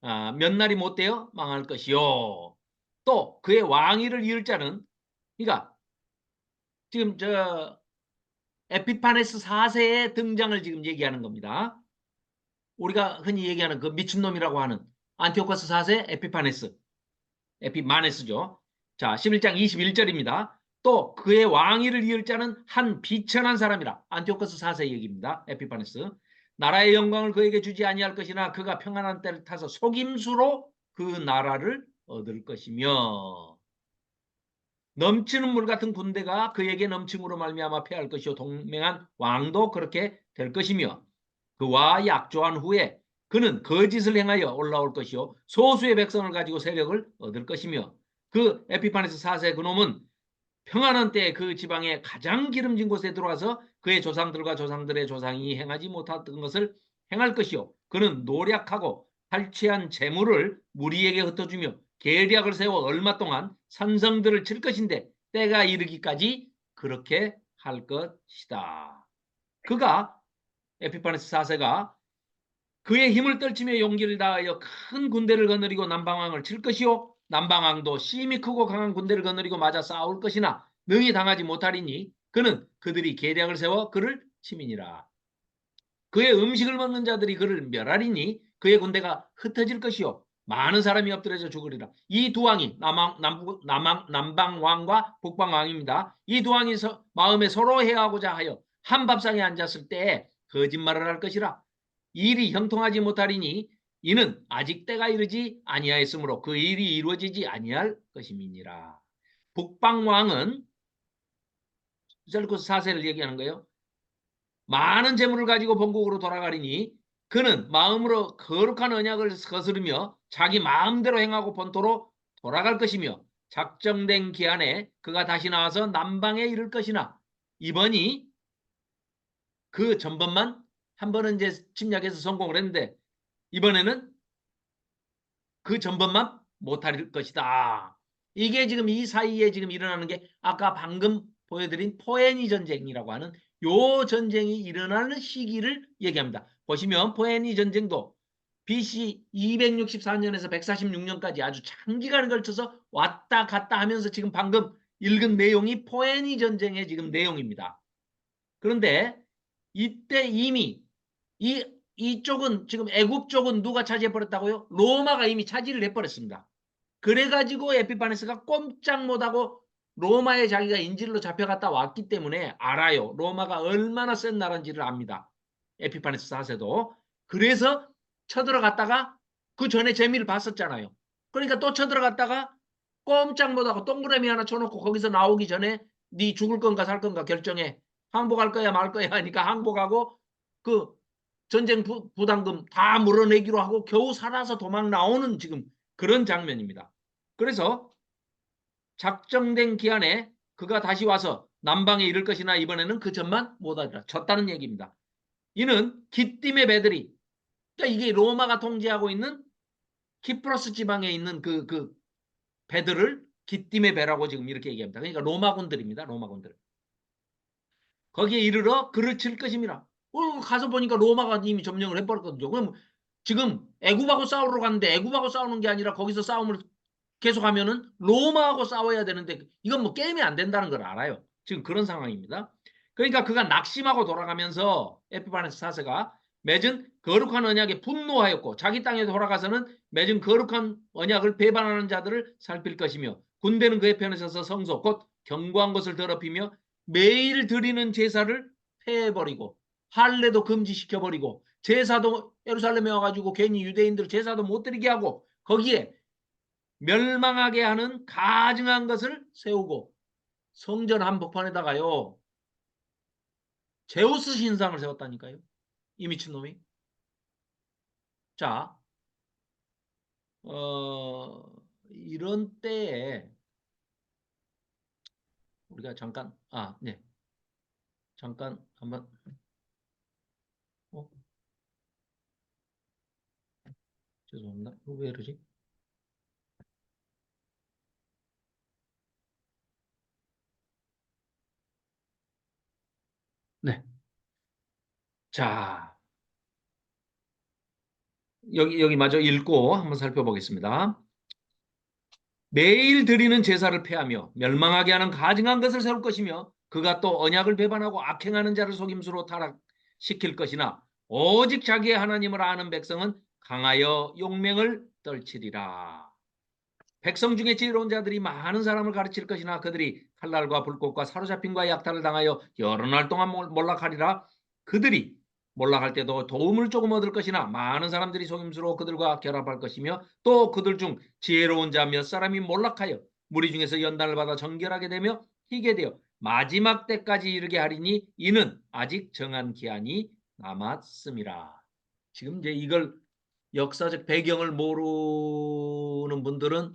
몇 날이 못 되어 망할 것이요. 또 그의 왕위를 이을 자는 그러니까 지금 저 에피파네스 4세의 등장을 지금 얘기하는 겁니다. 우리가 흔히 얘기하는 그 미친놈이라고 하는 안티오코스 4세 에피마네스죠. 자, 11장 21절입니다. 또 그의 왕위를 이을 자는 한 비천한 사람이라. 안티오코스 4세 얘기입니다. 에피파네스. 나라의 영광을 그에게 주지 아니할 것이나 그가 평안한 때를 타서 속임수로 그 나라를 얻을 것이며 넘치는 물 같은 군대가 그에게 넘침으로 말미암아 패할 것이요 동맹한 왕도 그렇게 될 것이며 그와 약조한 후에 그는 거짓을 행하여 올라올 것이요 소수의 백성을 가지고 세력을 얻을 것이며 그 에피파네스 4세 그놈은 평안한 때에 그 지방의 가장 기름진 곳에 들어와서 그의 조상들과 조상들의 조상이 행하지 못했던 것을 행할 것이요 그는 노력하고 탈취한 재물을 무리에게 흩어주며 계략을 세워 얼마 동안 산성들을 칠 것인데 때가 이르기까지 그렇게 할 것이다. 그가 에피파네스 4세가 그의 힘을 떨치며 용기를 다하여 큰 군대를 거느리고 남방왕을 칠 것이요 남방왕도 심히 크고 강한 군대를 거느리고 맞아 싸울 것이나 능히 당하지 못하리니 그는 그들이 계략을 세워 그를 치민이라. 그의 음식을 먹는 자들이 그를 멸하리니 그의 군대가 흩어질 것이요 많은 사람이 엎드려져 죽으리라. 이 두 왕이 남방왕과 북방왕입니다. 이 두 왕이 마음에 서로 해하고자 하여 한 밥상에 앉았을 때에 거짓말을 할 것이라. 일이 형통하지 못하리니 이는 아직 때가 이르지 아니하였으므로 그 일이 이루어지지 아니할 것임이니라. 북방왕은 셀루쿠스 4세를 얘기하는 거예요. 많은 재물을 가지고 본국으로 돌아가리니 그는 마음으로 거룩한 언약을 거스르며 자기 마음대로 행하고 본토로 돌아갈 것이며 작정된 기한에 그가 다시 나와서 남방에 이를 것이나 이번이 그 전번만 한 번은 이제 침략해서 성공을 했는데 이번에는 그 전번만 못할 것이다. 이게 지금 이 사이에 지금 일어나는 게 아까 방금 보여드린 포에니 전쟁이라고 하는 요 전쟁이 일어나는 시기를 얘기합니다. 보시면 포에니 전쟁도 BC 264년에서 146년까지 아주 장기간에 걸쳐서 왔다 갔다 하면서 지금 방금 읽은 내용이 포에니 전쟁의 지금 내용입니다. 그런데 이때 이미 이쪽은 지금 애굽 쪽은 누가 차지해 버렸다고요? 로마가 이미 차지를 해버렸습니다. 그래가지고 에피파네스가 꼼짝 못하고 로마에 자기가 인질로 잡혀갔다 왔기 때문에 알아요. 로마가 얼마나 센 나라인지를 압니다. 에피파네스 4세도. 그래서 쳐들어갔다가 그 전에 재미를 봤었잖아요. 그러니까 또 쳐들어갔다가 꼼짝 못하고 동그라미 하나 쳐놓고 거기서 나오기 전에 네 죽을 건가 살 건가 결정해. 항복할 거야 말 거야 하니까 항복하고 그 전쟁 부담금 다 물어내기로 하고 겨우 살아서 도망 나오는 지금 그런 장면입니다. 그래서 작정된 기한에 그가 다시 와서 남방에 이를 것이나 이번에는 그 전만 못하리라. 졌다는 얘기입니다. 이는 기띔의 배들이 그러니까 이게 로마가 통제하고 있는 키프로스 지방에 있는 그 배들을 기띔의 배라고 지금 이렇게 얘기합니다. 그러니까 로마군들입니다. 로마군들. 거기에 이르러 그를 칠 것입니다. 가서 보니까 로마가 이미 점령을 해버렸거든요. 그럼 지금 애굽하고 싸우러 갔는데 애굽하고 싸우는 게 아니라 거기서 싸움을 계속하면은 로마하고 싸워야 되는데 이건 뭐 게임이 안 된다는 걸 알아요. 지금 그런 상황입니다. 그러니까 그가 낙심하고 돌아가면서 에피파네스 4세가 맺은 거룩한 언약에 분노하였고 자기 땅에 돌아가서는 맺은 거룩한 언약을 배반하는 자들을 살필 것이며 군대는 그의 편에 서서 성소 곧 견고한 것을 더럽히며 매일 드리는 제사를 폐해버리고 할례도 금지시켜버리고 제사도 예루살렘에 와가지고 괜히 유대인들 제사도 못 드리게 하고 거기에 멸망하게 하는 가증한 것을 세우고 성전 한복판에다가요 제우스 신상을 세웠다니까요. 이 미친놈이. 자, 이런 때에 우리가 잠깐, 네. 잠깐 한번, 죄송합니다. 이거 왜 이러지? 네. 자, 여기 마저 읽고 한번 살펴보겠습니다. 매일 드리는 제사를 폐하며 멸망하게 하는 가증한 것을 세울 것이며 그가 또 언약을 배반하고 악행하는 자를 속임수로 타락시킬 것이나 오직 자기의 하나님을 아는 백성은 강하여 용맹을 떨치리라. 백성 중에 지혜로운 자들이 많은 사람을 가르칠 것이나 그들이 칼날과 불꽃과 사로잡힘과 약탈을 당하여 여러 날 동안 몰락하리라. 그들이 몰락할 때도 도움을 조금 얻을 것이나 많은 사람들이 속임수로 그들과 결합할 것이며 또 그들 중 지혜로운 자 몇 사람이 몰락하여 무리 중에서 연단을 받아 정결하게 되며 희게 되어 마지막 때까지 이르게 하리니 이는 아직 정한 기한이 남았음이라. 지금 이제 이걸 역사적 배경을 모르는 분들은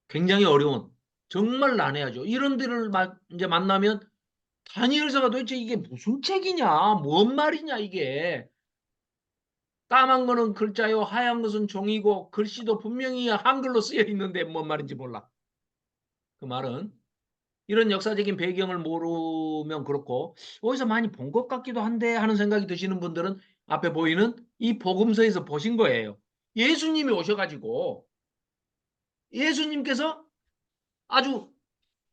굉장히 어려운, 정말 난해하죠. 이런 데를 이제 만나면 다니엘서가 도대체 이게 무슨 책이냐, 뭔 말이냐 이게. 까만 거는 글자요, 하얀 것은 종이고 글씨도 분명히 한글로 쓰여 있는데 뭔 말인지 몰라. 그 말은 이런 역사적인 배경을 모르면 그렇고 어디서 많이 본 것 같기도 한데 하는 생각이 드시는 분들은 앞에 보이는 이 복음서에서 보신 거예요. 예수님이 오셔가지고 예수님께서 아주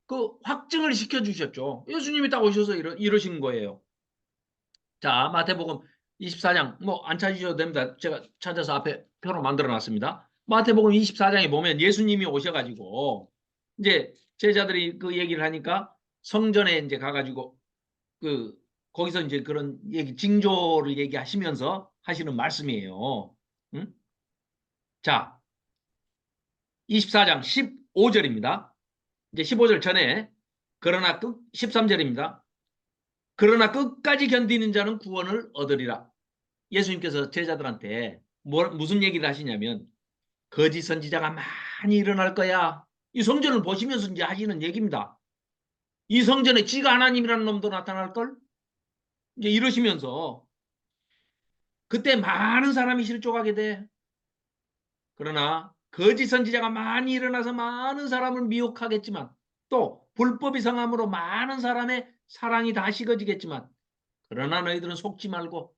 그 확증을 시켜주셨죠. 예수님이 딱 오셔서 이러신 거예요. 자, 마태복음 24장 뭐 안 찾으셔도 됩니다. 제가 찾아서 앞에 표로 만들어 놨습니다. 마태복음 24장에 보면 예수님이 오셔가지고 이제 제자들이 그 얘기를 하니까 성전에 이제 가가지고 그 거기서 이제 그런 얘기 징조를 얘기하시면서 하시는 말씀이에요. 응? 자, 24장 15절입니다. 이제 15절 전에 그러나 13절입니다. 그러나 끝까지 견디는 자는 구원을 얻으리라. 예수님께서 제자들한테 무슨 얘기를 하시냐면 거짓 선지자가 많이 일어날 거야. 이 성전을 보시면서 이제 하시는 얘기입니다. 이 성전에 지가 하나님이라는 놈도 나타날 걸? 이제 이러시면서 그때 많은 사람이 실족하게 돼. 그러나 거짓 선지자가 많이 일어나서 많은 사람을 미혹하겠지만 또 불법이 성함으로 많은 사람의 사랑이 다 식어지겠지만 그러나 너희들은 속지 말고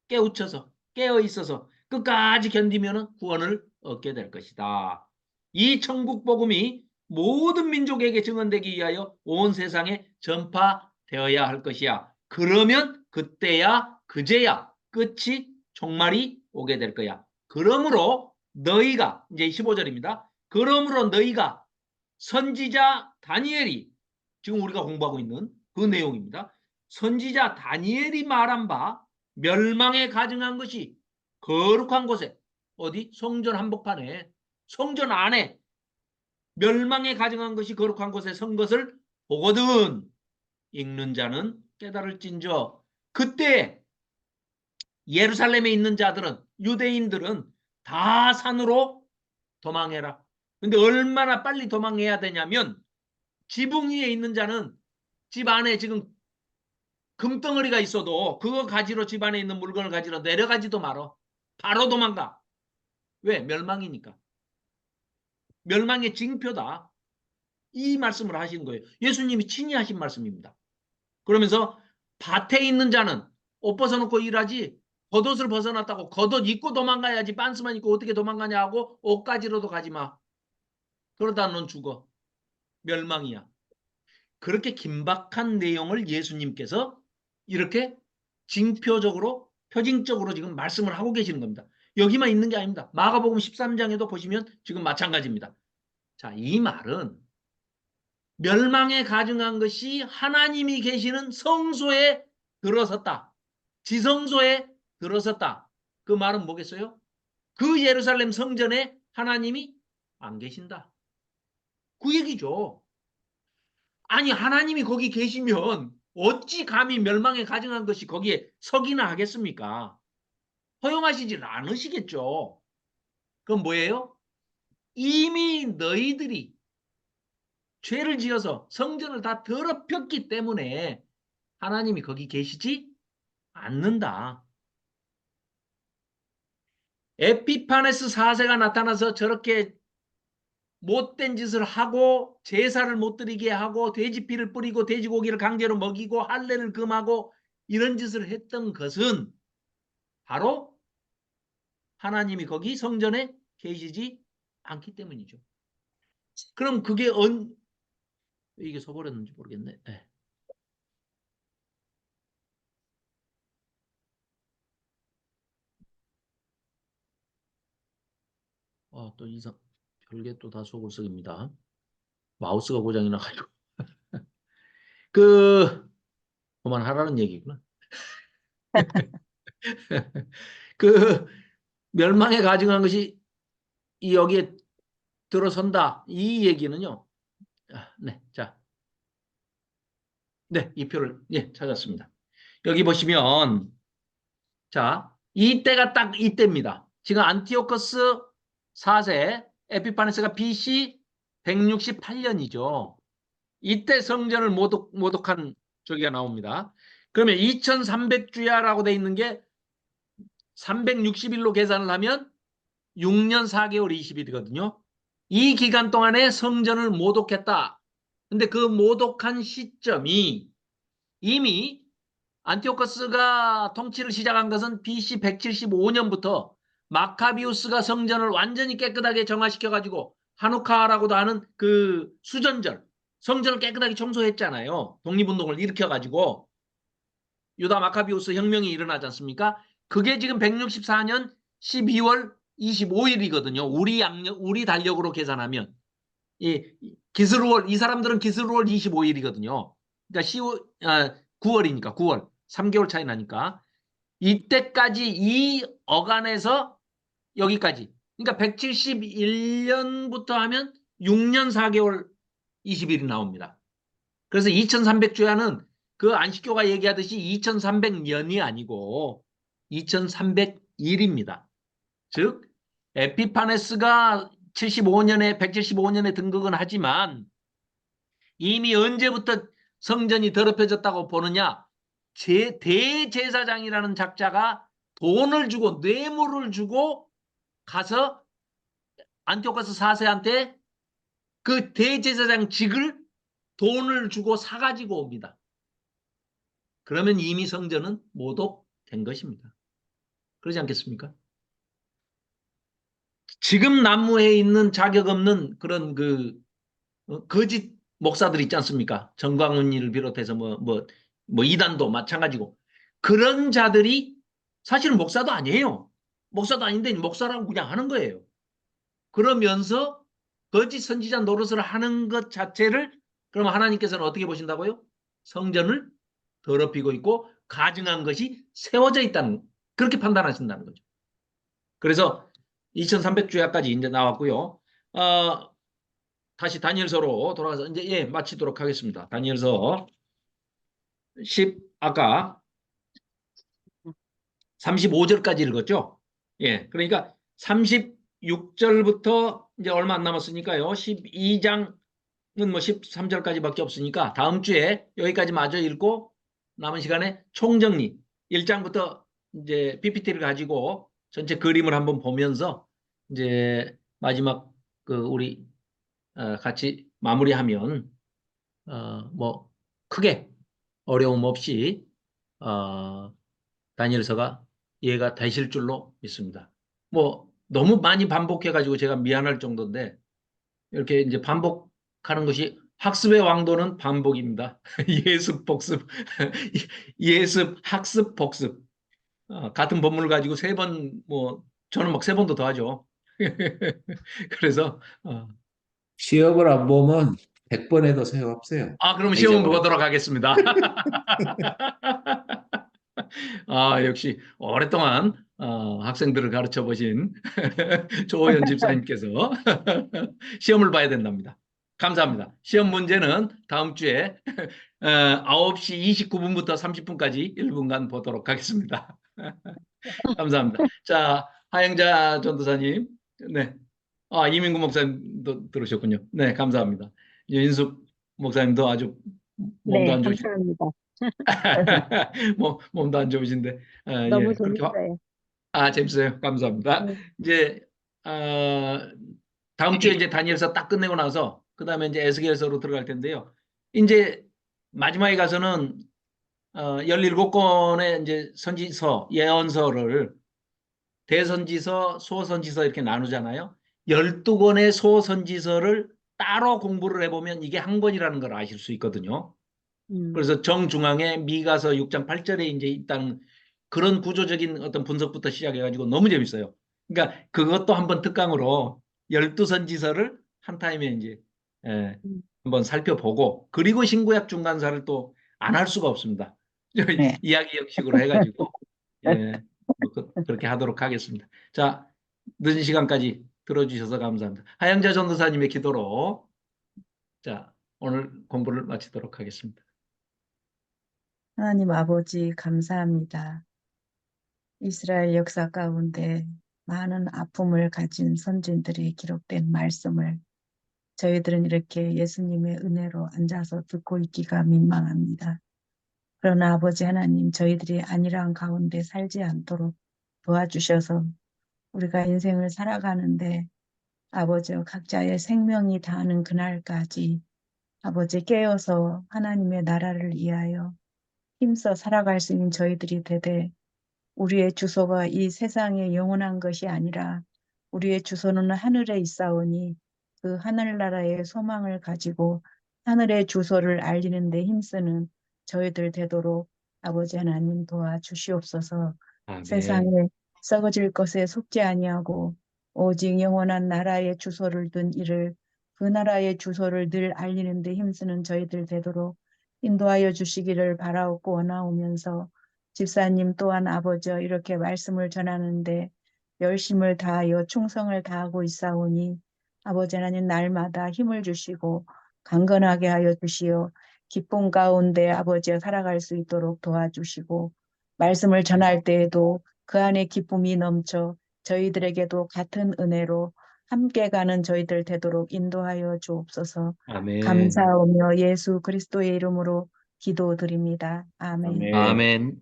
깨우쳐서 깨어 있어서 끝까지 견디면 구원을 얻게 될 것이다. 이 천국 복음이 모든 민족에게 증언되기 위하여 온 세상에 전파되어야 할 것이야. 그러면 그때야 그제야 끝이 종말이 오게 될 거야. 그러므로 너희가 이제 15절입니다. 그러므로 너희가 선지자 다니엘이 지금 우리가 공부하고 있는 그 내용입니다. 선지자 다니엘이 말한 바 멸망에 가증한 것이 거룩한 곳에 어디? 성전 한복판에 성전 안에 멸망에 가증한 것이 거룩한 곳에 선 것을 보거든 읽는 자는 깨달을진저 그때 예루살렘에 있는 자들은 유대인들은 다 산으로 도망해라. 근데 얼마나 빨리 도망해야 되냐면 지붕 위에 있는 자는 집 안에 지금 금덩어리가 있어도 그거 가지러 집 안에 있는 물건을 가지러 내려가지도 말어. 바로 도망가. 왜? 멸망이니까. 멸망의 징표다. 이 말씀을 하시는 거예요. 예수님이 친히 하신 말씀입니다. 그러면서 밭에 있는 자는 옷 벗어놓고 일하지 겉옷을 벗어놨다고 겉옷 입고 도망가야지 빤스만 입고 어떻게 도망가냐 하고 옷 가지러도 가지 마. 그러다 넌 죽어. 멸망이야. 그렇게 긴박한 내용을 예수님께서 이렇게 징표적으로 표징적으로 지금 말씀을 하고 계시는 겁니다. 여기만 있는 게 아닙니다. 마가복음 13장에도 보시면 지금 마찬가지입니다. 자, 이 말은 멸망에 가증한 것이 하나님이 계시는 성소에 들어섰다. 지성소에 들어섰다. 그 말은 뭐겠어요? 그 예루살렘 성전에 하나님이 안 계신다. 그 얘기죠. 아니 하나님이 거기 계시면 어찌 감히 멸망에 가증한 것이 거기에 서기나 하겠습니까? 허용하시질 않으시겠죠. 그건 뭐예요? 이미 너희들이 죄를 지어서 성전을 다 더럽혔기 때문에 하나님이 거기 계시지 않는다. 에피파네스 4세가 나타나서 저렇게 못된 짓을 하고 제사를 못 드리게 하고 돼지피를 뿌리고 돼지고기를 강제로 먹이고 할례를 금하고 이런 짓을 했던 것은 바로 하나님이 거기 성전에 계시지 않기 때문이죠. 그럼 그게 이게 서버렸는지 모르겠네. 네. 또 이상 별게 또 다 속을썩입니다. 마우스가 고장이 나가지고 그만하라는 얘기구나. 그 멸망에 가증한 것이 여기에 들어선다. 이 얘기는요. 네, 자, 네, 이 표를 찾았습니다. 여기 보시면 자, 이때가 딱 이때입니다. 지금 안티오커스 4세, 에피파네스가 BC 168년이죠. 이때 성전을 모독한 저기가 나옵니다. 그러면 2300주야라고 돼 있는 게 360일로 계산을 하면 6년 4개월 20일이거든요. 이 기간 동안에 성전을 모독했다. 근데 그 모독한 시점이 이미 안티오커스가 통치를 시작한 것은 BC 175년부터 마카비우스가 성전을 완전히 깨끗하게 정화시켜가지고 하누카라고도 하는 그 수전절, 성전을 깨끗하게 청소했잖아요. 독립운동을 일으켜가지고 유다 마카비우스 혁명이 일어나지 않습니까? 그게 지금 164년 12월 25일이거든요. 우리 달력으로 계산하면. 기스루월, 이 사람들은 기스루월 25일이거든요. 그러니까 9월이니까 9월. 3개월 차이 나니까. 이때까지 이 어간에서 여기까지. 그러니까 171년부터 하면 6년 4개월 20일이 나옵니다. 그래서 2300주야는 그 안식교가 얘기하듯이 2300년이 아니고 2300일입니다. 즉 에피파네스가 175년에 등극은 하지만 이미 언제부터 성전이 더럽혀졌다고 보느냐? 대제사장이라는 작자가 돈을 주고 뇌물을 주고 가서 안티오코스 4세한테 그 대제사장직을 돈을 주고 사가지고 옵니다. 그러면 이미 성전은 모독된 것입니다. 그러지 않겠습니까? 지금 난무해 있는 자격 없는 그런 거짓 목사들 있지 않습니까? 정광훈이를 비롯해서 이단도 마찬가지고 그런 자들이 사실은 목사도 아니에요. 목사도 아닌데 목사라고 그냥 하는 거예요. 그러면서 거짓 선지자 노릇을 하는 것 자체를 그러면 하나님께서는 어떻게 보신다고요? 성전을 더럽히고 있고 가증한 것이 세워져 있다는 그렇게 판단하신다는 거죠. 그래서 2300주야까지 이제 나왔고요. 다시 다니엘서로 돌아가서 이제 마치도록 하겠습니다. 다니엘서 아까 35절까지 읽었죠? 그러니까 36절부터 이제 얼마 안 남았으니까요. 12장은 뭐 13절까지밖에 없으니까 다음 주에 여기까지 마저 읽고 남은 시간에 총정리 1장부터 이제 PPT를 가지고 전체 그림을 한번 보면서 이제 마지막 우리 같이 마무리하면 뭐 크게 어려움 없이 다니엘서가 이해가 되실 줄로 믿습니다. 뭐 너무 많이 반복해가지고 제가 미안할 정도인데 이렇게 이제 반복하는 것이 학습의 왕도는 반복입니다. 예습 복습, 예습 학습 복습. 같은 본문을 가지고 3번 저는 막 3번도 더 하죠. 그래서 시험을 안 보면 100번 해도 소용없어요. 그럼 시험 잊어버려. 보도록 하겠습니다. 역시 오랫동안 학생들을 가르쳐 보신 조호연 집사님께서 시험을 봐야 된답니다. 감사합니다. 시험 문제는 다음 주에 9시 29분부터 30분까지 1분간 보도록 하겠습니다. 감사합니다. 자, 하영자 전도사님. 네. 아, 이민구 목사님도 들으셨군요. 네, 감사합니다. 윤숙 목사님도 아주 몸도 네, 안 좋으신데, 감사합니다. 몸도 안 좋으신데, 너무 예, 그렇게 재밌어요. 재밌어요. 감사합니다. 네. 이제 다음 주에 이제 다니엘서 딱 끝내고 나서 그다음에 이제 에스겔서로 들어갈 텐데요. 이제 마지막에 가서는 17권의 이제 선지서, 예언서를 대선지서, 소선지서 이렇게 나누잖아요. 12권의 소선지서를 따로 공부를 해보면 이게 한 권이라는 걸 아실 수 있거든요. 그래서 정중앙에 미가서 6장 8절에 이제 있다는 그런 구조적인 어떤 분석부터 시작해가지고 너무 재밌어요. 그러니까 그것도 한번 특강으로 12선지서를 한 타임에 이제 한번 살펴보고, 그리고 신구약 중간사를 또 안 할 수가 없습니다. 네. 이야기 형식으로 해가지고 뭐 그렇게 하도록 하겠습니다. 자, 늦은 시간까지 들어주셔서 감사합니다. 하영자 전도사님의 기도로 자, 오늘 공부를 마치도록 하겠습니다. 하나님 아버지 감사합니다. 이스라엘 역사 가운데 많은 아픔을 가진 선진들이 기록된 말씀을 저희들은 이렇게 예수님의 은혜로 앉아서 듣고 있기가 민망합니다. 그러나 아버지 하나님, 저희들이 안일한 가운데 살지 않도록 도와주셔서 우리가 인생을 살아가는데 아버지 각자의 생명이 다하는 그날까지 아버지 깨어서 하나님의 나라를 위하여 힘써 살아갈 수 있는 저희들이 되되, 우리의 주소가 이 세상에 영원한 것이 아니라 우리의 주소는 하늘에 있사오니 그 하늘나라의 소망을 가지고 하늘의 주소를 알리는 데 힘쓰는 저희들 되도록 아버지 하나님 도와주시옵소서. 아멘. 세상에 썩어질 것에 속지 아니하고 오직 영원한 나라의 주소를 둔 이를, 그 나라의 주소를 늘 알리는 데 힘쓰는 저희들 되도록 인도하여 주시기를 바라옵고 원하오면서, 집사님 또한 아버지 이렇게 말씀을 전하는데 열심을 다하여 충성을 다하고 있사오니 아버지 하나님 날마다 힘을 주시고 강건하게 하여 주시어 기쁨 가운데 아버지와 살아갈 수 있도록 도와주시고, 말씀을 전할 때에도 그 안에 기쁨이 넘쳐 저희들에게도 같은 은혜로 함께 가는 저희들 되도록 인도하여 주옵소서. 아멘. 감사하며 예수 그리스도의 이름으로 기도드립니다. 아멘. 아멘.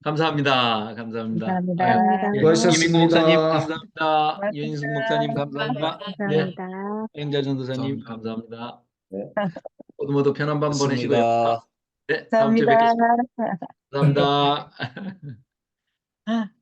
감사합니다. 감사합니다. 감사합니다. 감사합니다. 이민구 목사님 수고하셨습니다. 감사합니다. 윤인숙 목사님 감사합니다. 네, 감사합니다. 행자 전도사님 감사합니다. 감사합니다. 네. 모두 편한 밤 보내시고요. 좋습니다. 네, 다음 주에 감사합니다. 뵙겠습니다. 감사합니다.